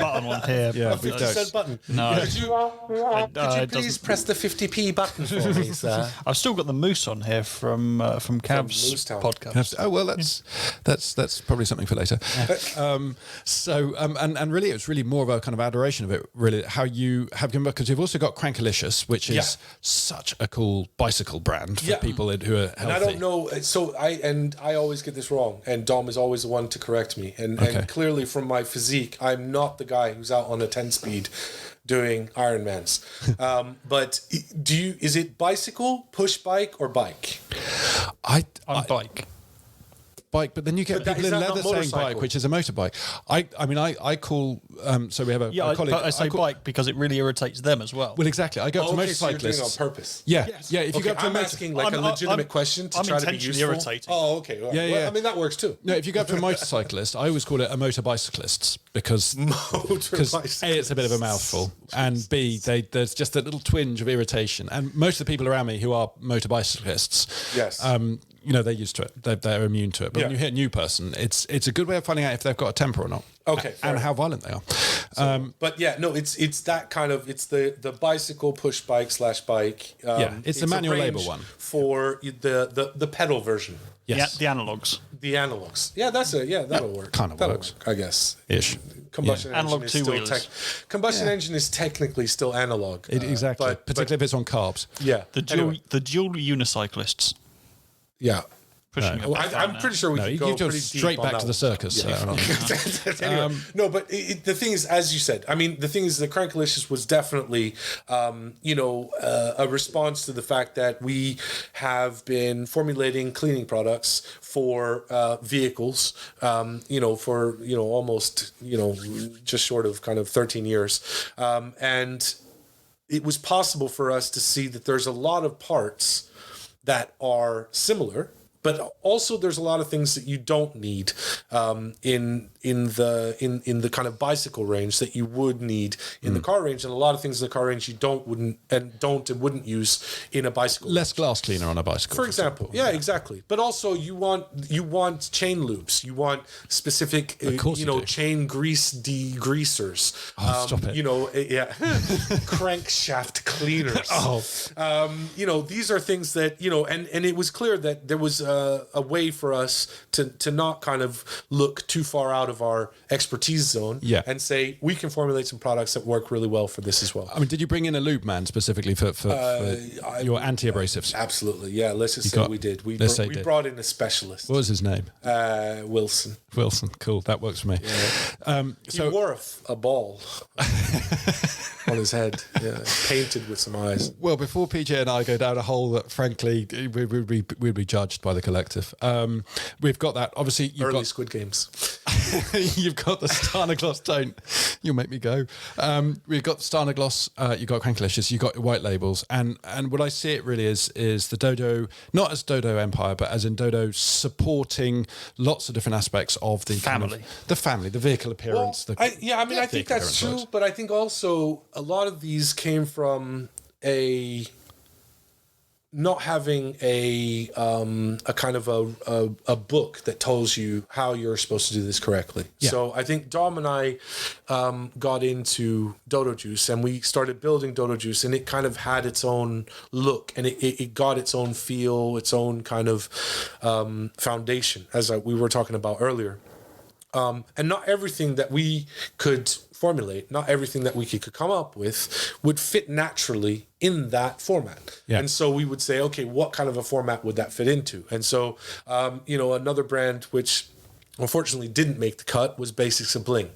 on here. Yeah, A 50 Cent button. No. Could you please press the 50p button for me, sir? I've still got the moose on here from Cav's Moostown. podcast. Oh well, that's probably something for later. And really, it was really more of a kind of adoration of it. Really, how you have, because you've also got Crankalicious, which is such a cool bicycle brand for people who are healthy. And I don't know. So I always get this wrong, and Dom is always the one to correct me. And clearly, from my physique, I'm not the guy who's out on a 10-speed doing Ironmans. But is it bicycle, push bike, or bike? I'm bike. Bike, but then you get people in leather saying bike, which is a motorbike. I call so we have a colleague. I say bike because it really irritates them as well. Well, exactly. I go up to motorcyclists. So you're doing it on purpose. Yeah. If you go up to I'm asking like a legitimate question to try to be useful. Irritating. Oh, okay. Well, Yeah. I mean that works too. No, if you go up to a motorcyclist, I always call it a motorbicyclists because A, it's a bit of a mouthful, and B, there's just a little twinge of irritation. And most of the people around me who are motorbicyclists, yes. They're used to it. They're immune to it. But when you hit a new person, it's a good way of finding out if they've got a temper or not. Okay. And how violent they are. But yeah, no, it's that kind of, it's the bicycle push bike / bike. It's the manual label one for the pedal version. Yes. The analogs. The analogs. Yeah, that'll work. Kind of that'll works. work, I guess. Ish. Combustion engine Analog is two-wheelers. still combustion engine is technically still analog. Exactly. But Particularly if it's on carbs. Yeah. The dual unicyclists. Yeah. Pushing it back I'm down pretty sure we can go you go pretty straight deep back on to that the one. circus. Anyway, no, but the thing is, as you said, I mean, the thing is, the Crankalicious was definitely, a response to the fact that we have been formulating cleaning products for vehicles, for almost just short of kind of 13 years, and it was possible for us to see that there's a lot of parts that are similar, but also there's a lot of things that you don't need in the kind of bicycle range that you would need in the car range, and a lot of things in the car range you wouldn't use in a bicycle. Less glass cleaner on a bicycle, for example. Yeah, exactly. But also you want chain loops. You want specific chain grease degreasers. Oh, stop it. Crankshaft cleaners. These are things that and it was clear that there was a way for us to not kind of look too far out of our expertise zone and say we can formulate some products that work really well for this as well. I mean, did you bring in a lube man specifically for your anti-abrasives? Absolutely, yeah. Let's just say we did. We brought in a specialist. What was his name? Wilson. Wilson, cool. That works for me. Yeah. He wore a ball on his head, painted with some eyes. Well, before PJ and I go down a hole that, frankly, we'd be judged by the collective. We've got that. Obviously, you've got Squid Games. You've got the Stjarnagloss. You'll make me go. We've got the Stjarnagloss. You've got Cranklicious. You've got your white labels, and what I see it really is the Dodo, not as Dodo Empire, but as in Dodo supporting lots of different aspects of the family, the vehicle appearance. I think that's true, but I think also a lot of these came from not having a kind of a book that tells you how you're supposed to do this correctly. Yeah. So I think Dom and I got into Dodo Juice, and we started building Dodo Juice, and it kind of had its own look, and it got its own feel, its own kind of foundation, as we were talking about earlier. And not everything that we could formulate, not everything that we could come up with would fit naturally in that format. Yeah. And so we would say, okay, what kind of a format would that fit into? And so, another brand which unfortunately didn't make the cut was Basics of Bling,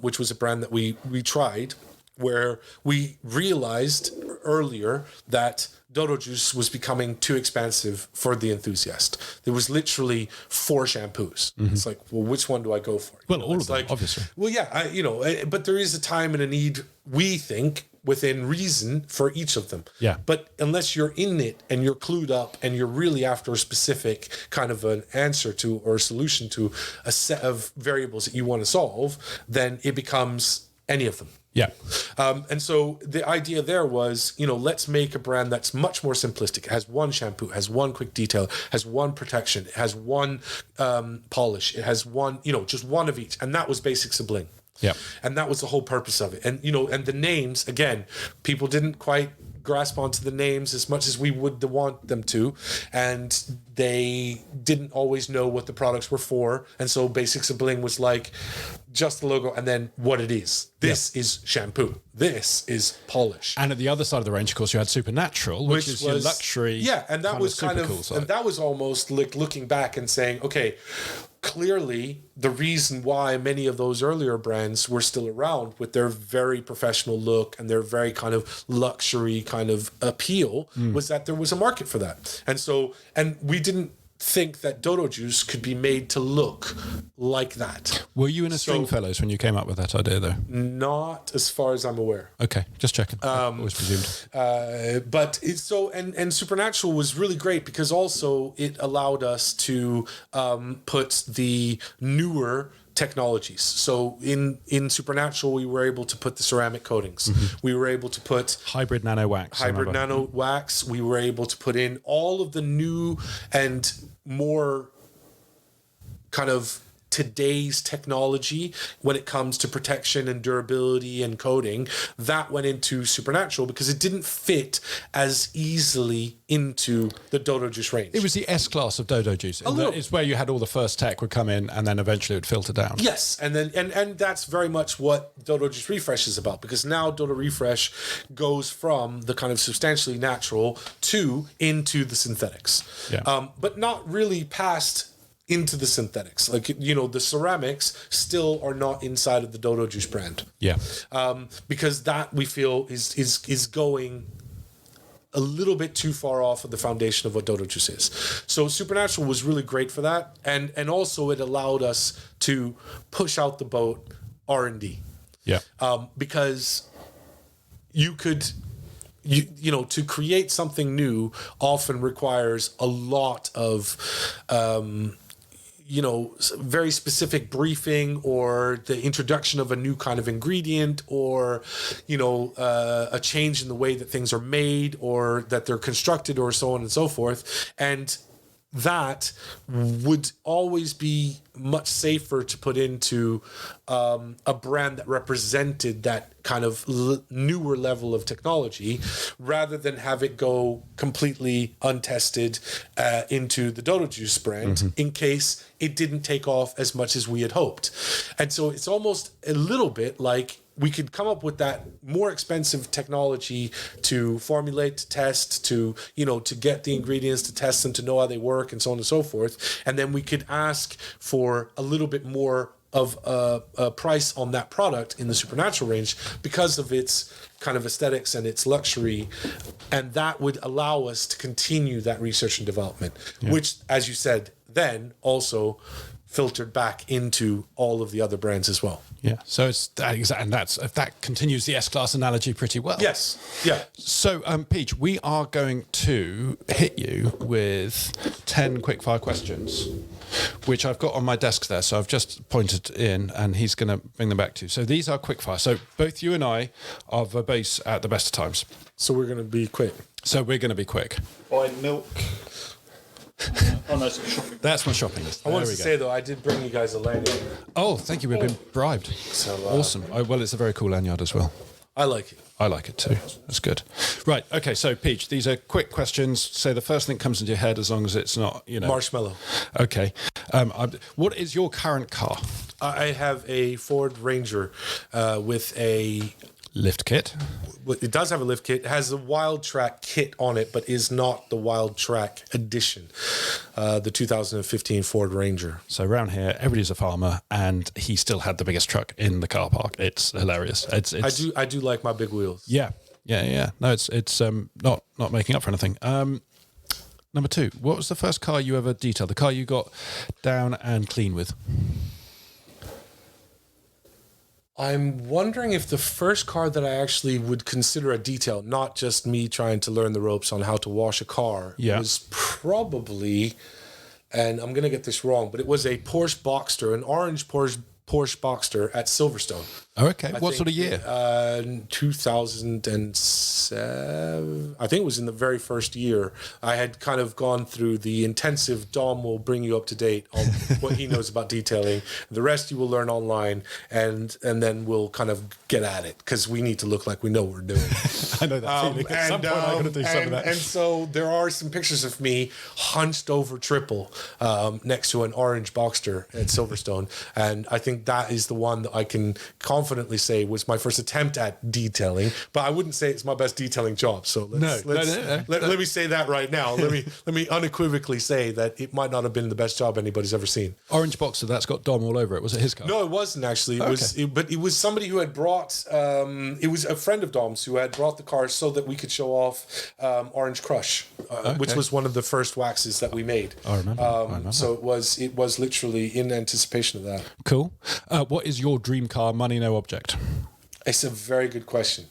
which was a brand that we tried, where we realized earlier that Dodo Juice was becoming too expansive for the enthusiast. There was literally 4 shampoos. Mm-hmm. It's like, well, which one do I go for? Well, all of them, obviously. Well, yeah, but there is a time and a need, we think, within reason, for each of them. Yeah. But unless you're in it and you're clued up and you're really after a specific kind of an answer to or a solution to a set of variables that you want to solve, then it becomes any of them. Yeah. And so the idea there was, let's make a brand that's much more simplistic. It has one shampoo, it has one quick detail, has one protection, it has one polish, it has one, just one of each. And that was Basics of Bling. Yeah. And that was the whole purpose of it. And, and the names, again, people didn't quite grasp onto the names as much as we would want them to, and they didn't always know what the products were for. And so Basics of Bling was like just the logo and then what it is. This is shampoo. This is polish. And at the other side of the range, of course, you had Supernatural, which is your luxury. Yeah, and that was kind of cool, and that was almost like looking back and saying, okay, clearly the reason why many of those earlier brands were still around with their very professional look and their very kind of luxury kind of appeal was that there was a market for that. And we didn't think that Dodo Juice could be made to look like that. Were you in a Stringfellows when you came up with that idea, though? Not as far as I'm aware. Okay, just checking. I always presumed. But and Supernatural was really great because also it allowed us to put the newer technologies. So in Supernatural, we were able to put the ceramic coatings. Mm-hmm. We were able to put hybrid nano wax. We were able to put in all of the new and more kind of today's technology when it comes to protection and durability and coating. That went into Supernatural because it didn't fit as easily into the Dodo Juice range. It was the S-class of Dodo Juice. It's where you had all the first tech would come in and then eventually it would filter down. Yes, and then and that's very much what Dodo Juice Refresh is about, because now Dodo Refresh goes from the kind of substantially natural into the synthetics. Yeah. But not really past into the synthetics. Like, the ceramics still are not inside of the Dodo Juice brand. Yeah. Because that we feel is going a little bit too far off of the foundation of what Dodo Juice is. So Supernatural was really great for that. And also it allowed us to push out the boat R&D. Yeah. Because you could you know, to create something new often requires a lot of you know, very specific briefing, or the introduction of a new kind of ingredient, or, you know, a change in the way that things are made or that they're constructed, or so on and so forth. And that would always be much safer to put into a brand that represented that kind of newer level of technology, rather than have it go completely untested into the Dodo Juice brand, in case it didn't take off as much as we had hoped. And so it's almost a little bit like we could come up with that more expensive technology to formulate, to test, to, you know, to get the ingredients, to test them, to know how they work, and so on and so forth. And then we could ask for a little bit more of a price on that product in the Supernatural range because of its kind of aesthetics and its luxury. And that would allow us to continue that research and development, which, as you said, then also filtered back into all of the other brands as well. Yeah. So it's and that continues the S-Class analogy pretty well. Yes. Yeah. So, Peach, we are going to hit you with 10 quickfire questions, which I've got on my desk there. So I've just pointed in, and he's going to bring them back to you. So these are quickfire. So both you and I are verbose at the best of times. So we're going to be quick. Buy milk. Oh, no, it's shopping. That's my shopping list. I wanted to say, though, I did bring you guys a lanyard. Oh, thank you. We've been bribed. So, awesome. Well, it's a very cool lanyard as well. I like it. I like it too. That's good. Right. Okay. So, Peach, these are quick questions. Say the first thing that comes into your head, as long as it's not, you know. Marshmallow. Okay. What is your current car? I have a Ford Ranger with a lift kit. It does have a lift kit. It has a Wild Track kit on it, but is not the Wild Track edition. The 2015 Ford Ranger. So around here, everybody's a farmer, and he still had the biggest truck in the car park. It's hilarious. It's I do like my big wheels. Yeah. No, it's not making up for anything. Number 2, what was the first car you ever detailed? The car you got down and clean with? I'm wondering if the first car that I actually would consider a detail, not just me trying to learn the ropes on how to wash a car, was probably, and I'm going to get this wrong, but it was a Porsche Boxster, an orange Porsche Boxster at Silverstone. Oh, okay. What sort of year? 2007. I think it was in the very first year. I had kind of gone through the intensive. Dom will bring you up to date on what he knows about detailing. The rest you will learn online, and then we'll kind of get at it, because we need to look like we know what we're doing. I know that feeling. At some point, I'm going to do some of that. And so there are some pictures of me hunched over triple next to an orange Boxster at Silverstone, and I think that is the one that I can confidently say was my first attempt at detailing, but I wouldn't say it's my best detailing job. So let me say that right now. Let me unequivocally say that it might not have been the best job anybody's ever seen. Orange Boxer, that's got Dom all over it. Was it his car? No, it wasn't actually. It was somebody who had brought. It was a friend of Dom's who had brought the car so that we could show off Orange Crush, which was one of the first waxes that we made. I remember. So it was literally in anticipation of that. Cool. What is your dream car? Money, no object. It's a very good question.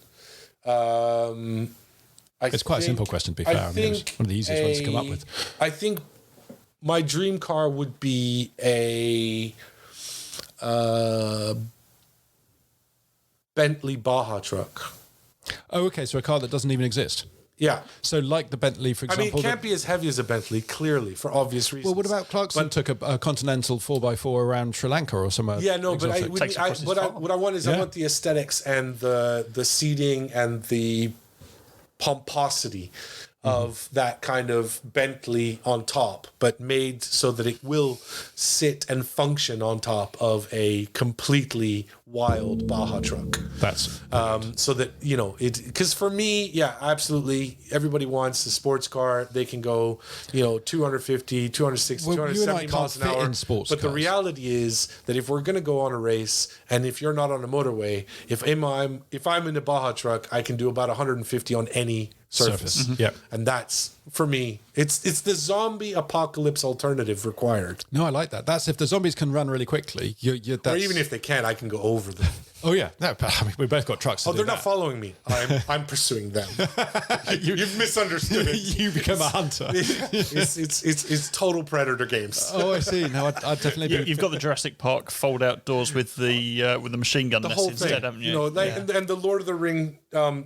It's quite a simple question, to be fair. I mean, it's one of the easiest ones to come up with. I think my dream car would be a Bentley Baja truck. Oh, okay. So a car that doesn't even exist. Yeah. So like the Bentley, for example. I mean, it can't be as heavy as a Bentley, clearly, for obvious reasons. Well, what about Clarkson took a Continental 4x4 around Sri Lanka or somewhere? Yeah, no, exotic. But what I want is I want the aesthetics and the seating and the pomposity of that kind of Bentley on top, but made so that it will sit and function on top of a completely wild Baja truck. That's so that, you know, because for me, yeah, absolutely, everybody wants a sports car. They can go, 250, 260, 270 miles an hour. But the reality is that if we're going to go on a race, and if you're not on a motorway, if I'm in a Baja truck, I can do about 150 on any surface. Yeah. And that's for me. It's the zombie apocalypse alternative required. No, I like that. That's if the zombies can run really quickly. Or even if they can't, I can go over them. Oh yeah, no, but I mean, we both got trucks. They're not following me. I'm pursuing them. You've misunderstood it. You become a hunter. It's total predator games. Oh, I see. No, I'd definitely. You've got the Jurassic Park fold-out doors with the machine gun The nest whole instead, thing, haven't you? you know, and the Lord of the Ring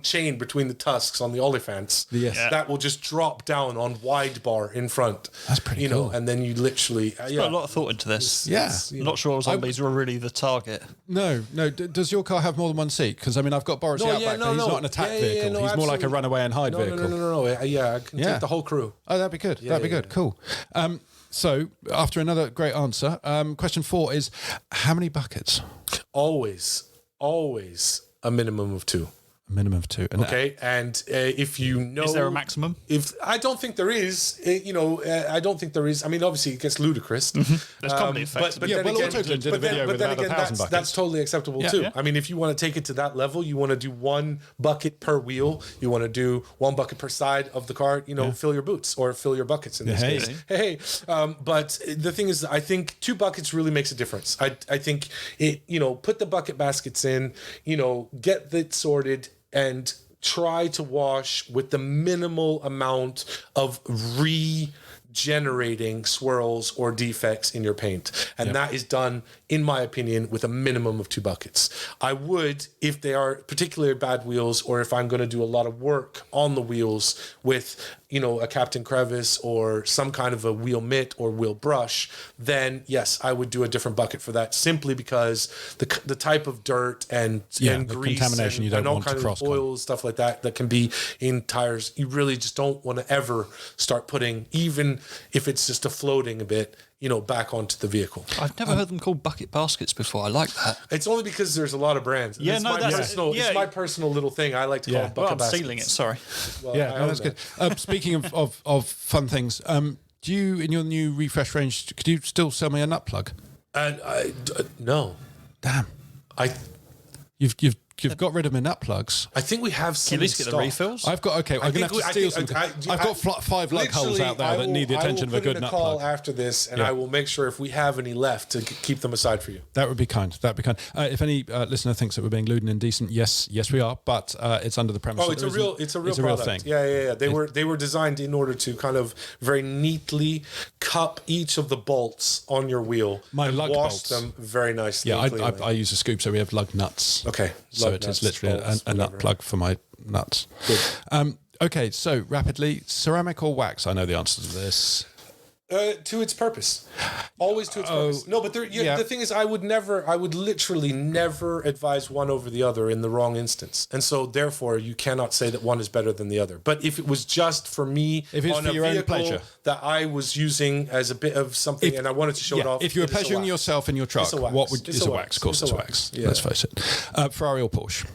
chain between the tusks on the Oliphants. Yes. Yeah. That will just drop down on wide bar in front. That's pretty you know, cool. and then you literally Put a lot of thought into this. Yeah. I'm not sure zombies were really the target. No. Does your car have more than one seat? Because I mean, I've got Boris the Outback, but he's not an attack vehicle. He's more like a runaway and hide vehicle. No. Yeah, I can take the whole crew. Oh, that'd be good. That'd be good. Cool. So after another great answer, question 4 is: how many buckets? Always a minimum of 2. A minimum of 2. And Okay, and if you know, Is there a maximum? If I don't think there is, I don't think there is. I mean, obviously, it gets ludicrous. There's comedy effects. But Yeah, then well, again, Autoglyn did a video with about 1,000 buckets. that's totally acceptable too. Yeah. I mean, if you want to take it to that level, you want to do 1 bucket per wheel. You want to do 1 bucket per side of the car. Fill your boots or fill your buckets in this Hey. case. Hey. But the thing is, I think 2 buckets really makes a difference. I think it. Put the bucket baskets in. Get it sorted and try to wash with the minimal amount of regenerating swirls or defects in your paint. And that is done, in my opinion, with a minimum of 2 buckets. I would, if they are particularly bad wheels, or if I'm going to do a lot of work on the wheels with, a Captain Crevice or some kind of a wheel mitt or wheel brush, then yes, I would do a different bucket for that, simply because the type of dirt and the grease contamination you don't and all want to kinds cross of oils, stuff like that can be in tires. You really just don't want to ever start putting, even if it's just a floating a bit, back onto the vehicle. I've never heard them called bucket baskets before. I like that. It's only because there's a lot of brands. Yeah, it's no, my that's- personal. yeah. It's my personal little thing. I like to call Yeah. it Well, bucket I'm baskets. stealing it. Sorry. Well, Yeah, I no, own that's that. good. Speaking of fun things, do you, in your new refresh range, could you still sell me a nut plug? And no, Damn, I you've got rid of my nut plugs. I think we have some. Can you at least get the stock. refills? I've got I'm gonna have to steal some. I've got 5 lug holes out there that need the attention of a good nut I will put in a call plug. after this, and Yeah. I will make sure if we have any left to keep them aside for you. That would be kind. That'd be kind. If any listener thinks that we're being lewd and indecent, yes, we are. But it's under the premise. Oh, that it's there a real, isn't- it's a real it's a real product. thing. Yeah. They were designed in order to kind of very neatly cup each of the bolts on your wheel. My and lug wash bolts. them very nicely. Yeah, and cleanly. I use a scoop, so we have lug nuts. Okay, So lug it nuts, is literally bolts, a nut whatever. plug for my nuts. Good. Okay, so rapidly, ceramic or wax? I know the answer to this. To its purpose, always to its purpose. No, but the thing is, I would literally never advise one over the other in the wrong instance, and so therefore you cannot say that one is better than the other. But if it was just for me, If it's on for a your own vehicle pleasure. that I was using as a bit of something, and I wanted to show it off, If you were it is a pleasuring wax. yourself in your truck, It's a wax. what would It's is a a wax. wax? Of course, It's it's a a wax. wax. Yeah. Let's face it. Ferrari or Porsche?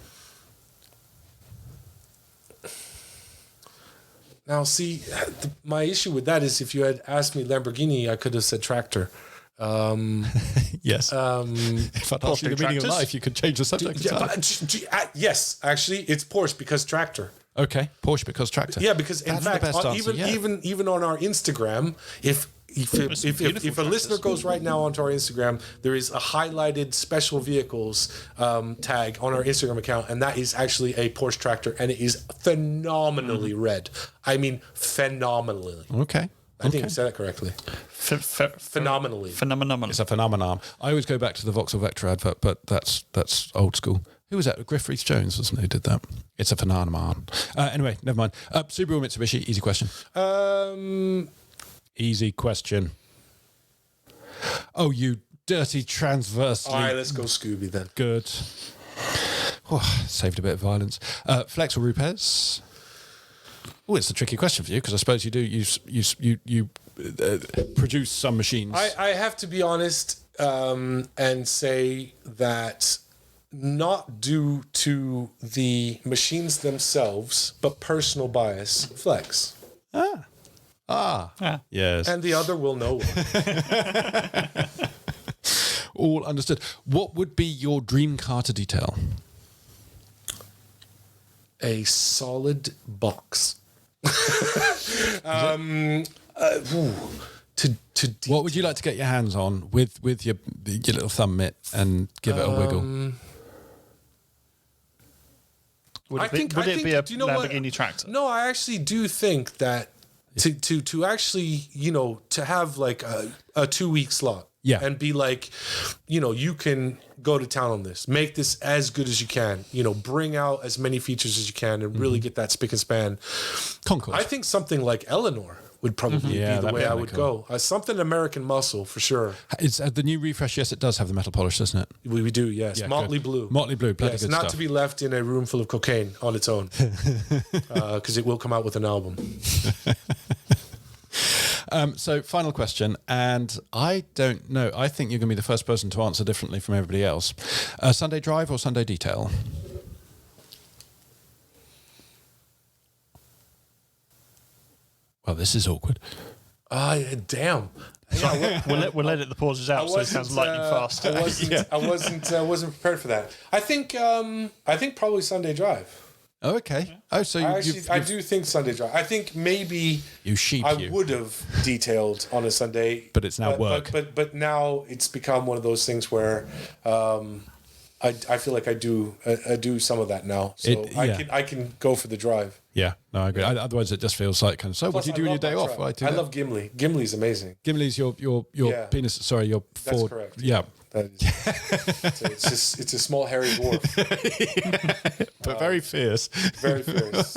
Now, see, my issue with that is if you had asked me Lamborghini, I could have said tractor. Yes. If I'd asked you the meaning of tractors? life, you could change the subject. Yeah, entirely. yes, actually, it's Porsche because tractor. Okay, Porsche because tractor. Yeah, because in That's the fact, best answer, even on our Instagram, if a listener goes right now onto our Instagram, there is a highlighted special vehicles tag on our Instagram account, and that is actually a Porsche tractor, and it is phenomenally red. I mean, phenomenally. Okay. I think you said it correctly. Phenomenally. Phenomenal. It's a phenomenon. I always go back to the Vauxhall Vectra advert, but that's old school. Who was that? Griff Rhys-Jones, wasn't it, who did that? It's a phenomenon. Anyway, never mind. Subaru or Mitsubishi? Easy question. Easy question. Oh, you dirty transversely. All right, let's go Scooby then. Good. Oh, saved a bit of violence. Flex or Rupes? Oh, it's a tricky question for you because I suppose you do you produce some machines. I have to be honest and say that not due to the machines themselves, but personal bias, Flex. Yes. And the other will know. All understood. What would be your dream car to detail? A solid box. What would you like to get your hands on with your little thumb mitt and give it a wiggle? Would it be a Lamborghini tractor? No, I actually do think that to actually, to have like a 2-week slot. Yeah. And be like, you can go to town on this. Make this as good as you can. Bring out as many features as you can and really get that spick and span. Concourse. I think something like Eleanor would probably be the way I would go. Something American muscle for sure. It's the new refresh. Yes, it does have the metal polish, doesn't it? We do, yes. Yeah, Motley good. Blue. Motley Blue, bloody good not stuff. to be left in a room full of cocaine on its own, because it will come out with an album. So, final question, and I don't know. I think you're going to be the first person to answer differently from everybody else. Sunday drive or Sunday detail? Well, this is awkward. Damn. We'll edit the pauses out so it sounds lightning fast. I wasn't prepared for that. I think probably Sunday drive. Oh, okay. Oh, so I do think Sunday drive. I think maybe I would have detailed on a Sunday, but it's now work. But now it's become one of those things where I feel like I do some of that now. So I can go for the drive. Yeah, no, I agree. Otherwise, it just feels like kind of. So, Plus, what do you do on your day off? I love Gimli. Gimli's amazing. Gimli's your penis. Sorry, your Ford. That's correct. Yeah. It's a small hairy dwarf, but very fierce. Very fierce.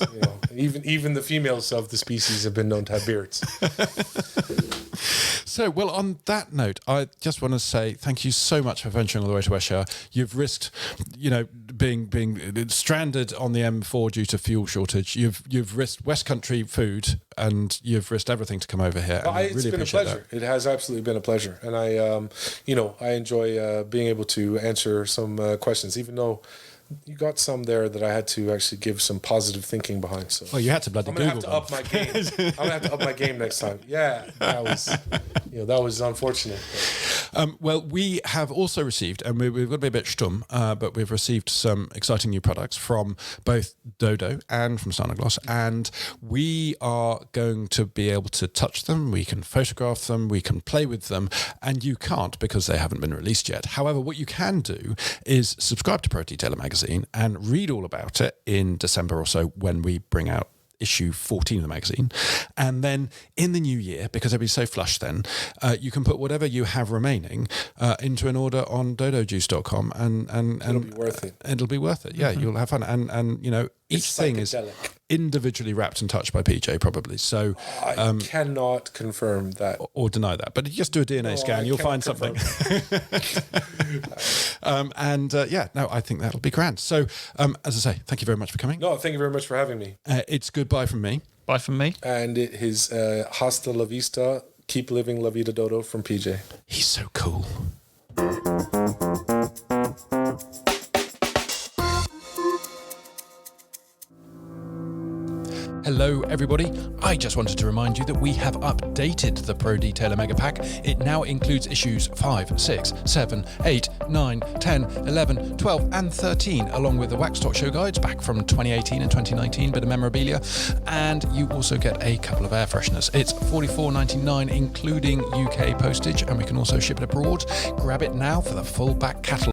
Even the females of the species have been known to have beards. So, well, on that note, I just want to say thank you so much for venturing all the way to Westshire. You've risked, being stranded on the M4 due to fuel shortage. You've risked West Country food, and you've risked everything to come over here. And it's really been a pleasure. It has absolutely been a pleasure, and I enjoy being able to answer some questions, even though you got some there that I had to actually give some positive thinking behind. So, well, you had to bloody Google. I'm gonna have to up my game next time. Yeah, that was unfortunate. Well, we have also received, and we've got to be a bit stum, but we've received some exciting new products from both Dodo and from Stjarnagloss, and we are going to be able to touch them. We can photograph them. We can play with them, and you can't because they haven't been released yet. However, what you can do is subscribe to Pro Detailer magazine and read all about it in December or so when we bring out issue 14 of the magazine. And then in the new year, because everybody's so flush then, you can put whatever you have remaining into an order on dodojuice.com and it'll be worth it. It'll be worth it. Yeah, you'll have fun. And each thing is individually wrapped and touched by PJ probably. So I cannot confirm that or deny that, but just do a DNA scan, you'll find something. I think that'll be grand. So as I say, thank you very much for coming. No, thank you very much for having me. It's goodbye from me. Bye from me. And it is hasta la vista, keep living la vida Dodo from PJ. He's so cool. Hello everybody, I just wanted to remind you that we have updated the Pro Detailer Mega Pack. It now includes issues 5, 6, 7, 8, 9, 10, 11, 12 and 13, along with the Waxstock show guides back from 2018 and 2019, bit of memorabilia, and you also get a couple of air fresheners. It's $44.99 including UK postage, and we can also ship it abroad. Grab it now for the full back catalogue.